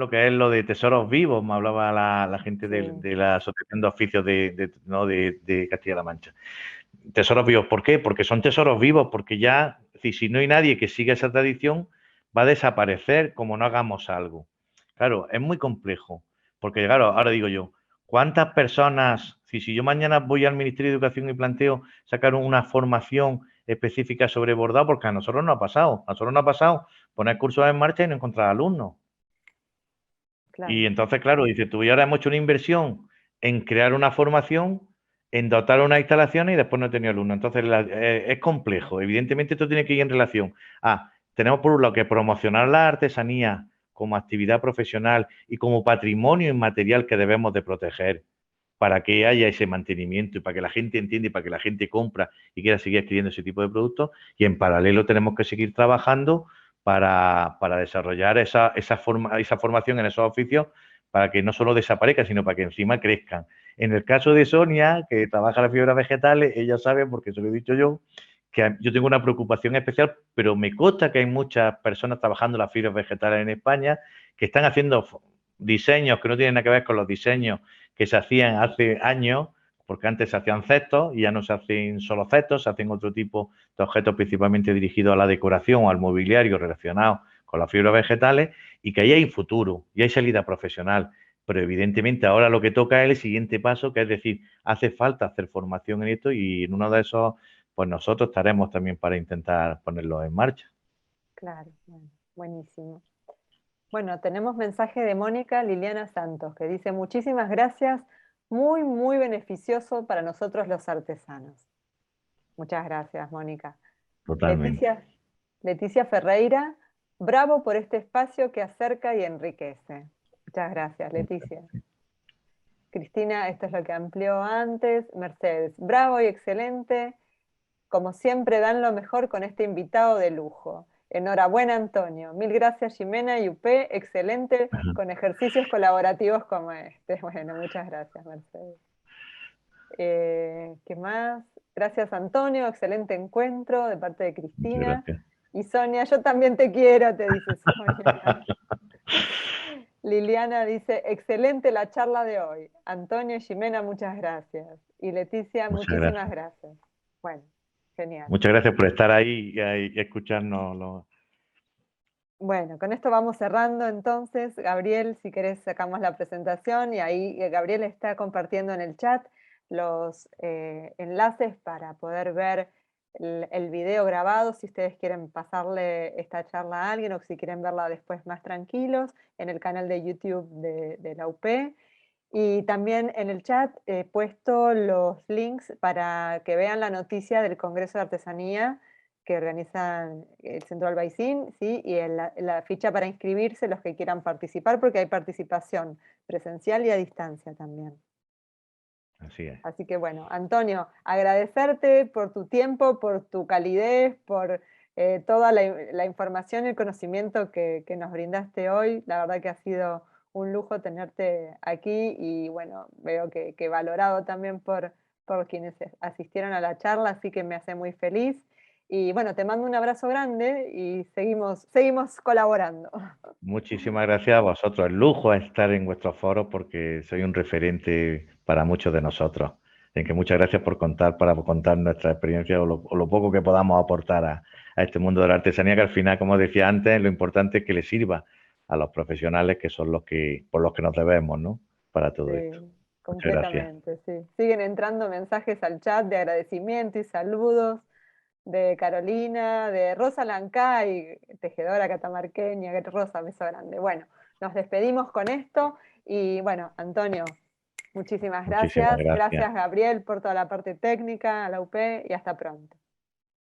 que es lo de tesoros vivos, me hablaba la gente sí. de la Asociación de Oficios de Castilla-La Mancha. Tesoros vivos, ¿por qué? Porque son tesoros vivos, porque ya, si no hay nadie que siga esa tradición, va a desaparecer como no hagamos algo. Claro, es muy complejo, porque claro, ahora digo yo, ¿cuántas personas, si yo mañana voy al Ministerio de Educación y planteo sacar una formación específica sobre bordado, porque a nosotros no ha pasado, poner cursos en marcha y no encontrar alumnos. Claro. Y entonces, claro, dice, tú y ahora hemos hecho una inversión en crear una formación, en dotar unas instalaciones y después no he tenido alumnos. Entonces, es complejo. Evidentemente, esto tiene que ir en relación a, tenemos por un lado que promocionar la artesanía como actividad profesional y como patrimonio inmaterial que debemos de proteger para que haya ese mantenimiento y para que la gente entienda y para que la gente compra y quiera seguir adquiriendo ese tipo de productos. Y en paralelo tenemos que seguir trabajando para desarrollar esa formación en esos oficios para que no solo desaparezcan, sino para que encima crezcan. En el caso de Sonia, que trabaja las fibras vegetales, ella sabe, porque se lo he dicho yo, que yo tengo una preocupación especial, pero me consta que hay muchas personas trabajando las fibras vegetales en España que están haciendo diseños que no tienen nada que ver con los diseños que se hacían hace años, porque antes se hacían cestos y ya no se hacen solo cestos, se hacen otro tipo de objetos principalmente dirigidos a la decoración o al mobiliario relacionado con las fibras vegetales y que ahí hay futuro y hay salida profesional. Pero evidentemente ahora lo que toca es el siguiente paso, que es decir, hace falta hacer formación en esto y en uno de esos, pues nosotros estaremos también para intentar ponerlo en marcha. Claro, bueno, buenísimo. Bueno, tenemos mensaje de Mónica Liliana Santos que dice muchísimas gracias, muy, muy beneficioso para nosotros los artesanos. Muchas gracias, Mónica. Totalmente. Leticia Ferreira, bravo por este espacio que acerca y enriquece. Muchas gracias, Leticia. Cristina, esto es lo que amplió antes. Mercedes, bravo y excelente. Como siempre, dan lo mejor con este invitado de lujo. Enhorabuena, Antonio. Mil gracias, Ximena y UP. Excelente con ejercicios colaborativos como este. Bueno, muchas gracias, Mercedes. ¿Qué más? Gracias, Antonio. Excelente encuentro de parte de Muchas Cristina. gracias. Y Sonia, yo también te quiero, te dice Sonia. Liliana dice, excelente la charla de hoy. Antonio y Ximena, muchas gracias. Y Leticia, Muchas muchísimas gracias. gracias. Bueno, genial. Muchas gracias por estar ahí y escucharnos. Bueno, con esto vamos cerrando entonces. Gabriel, si querés sacamos la presentación y ahí Gabriel está compartiendo en el chat los enlaces para poder ver el video grabado, si ustedes quieren pasarle esta charla a alguien o si quieren verla después más tranquilos, en el canal de YouTube de la UP. Y también en el chat he puesto los links para que vean la noticia del Congreso de Artesanía que organizan el Centro Albaicín, ¿sí? Y la ficha para inscribirse, los que quieran participar, porque hay participación presencial y a distancia también. Así es. Así que bueno, Antonio, agradecerte por tu tiempo, por tu calidez, por toda la información y el conocimiento que nos brindaste hoy. La verdad que ha sido un lujo tenerte aquí y bueno, veo que valorado también por quienes asistieron a la charla, así que me hace muy feliz. Y bueno, te mando un abrazo grande y seguimos colaborando. Muchísimas gracias a vosotros. El lujo es estar en vuestros foros porque soy un referente para muchos de nosotros. En que muchas gracias por contar nuestra experiencia o lo poco que podamos aportar a este mundo de la artesanía, que al final, como decía antes, lo importante es que le sirva a los profesionales que son por los que nos debemos, ¿no? Para todo esto. Sí, Muchas gracias. completamente, sí. Siguen entrando mensajes al chat de agradecimiento y saludos de Carolina, de Rosa Lancay, tejedora catamarqueña. Rosa, beso grande. Bueno, nos despedimos con esto y bueno, Antonio, muchísimas Muchísimas gracias. gracias. Gracias, Gabriel, por toda la parte técnica, a la UP y hasta pronto.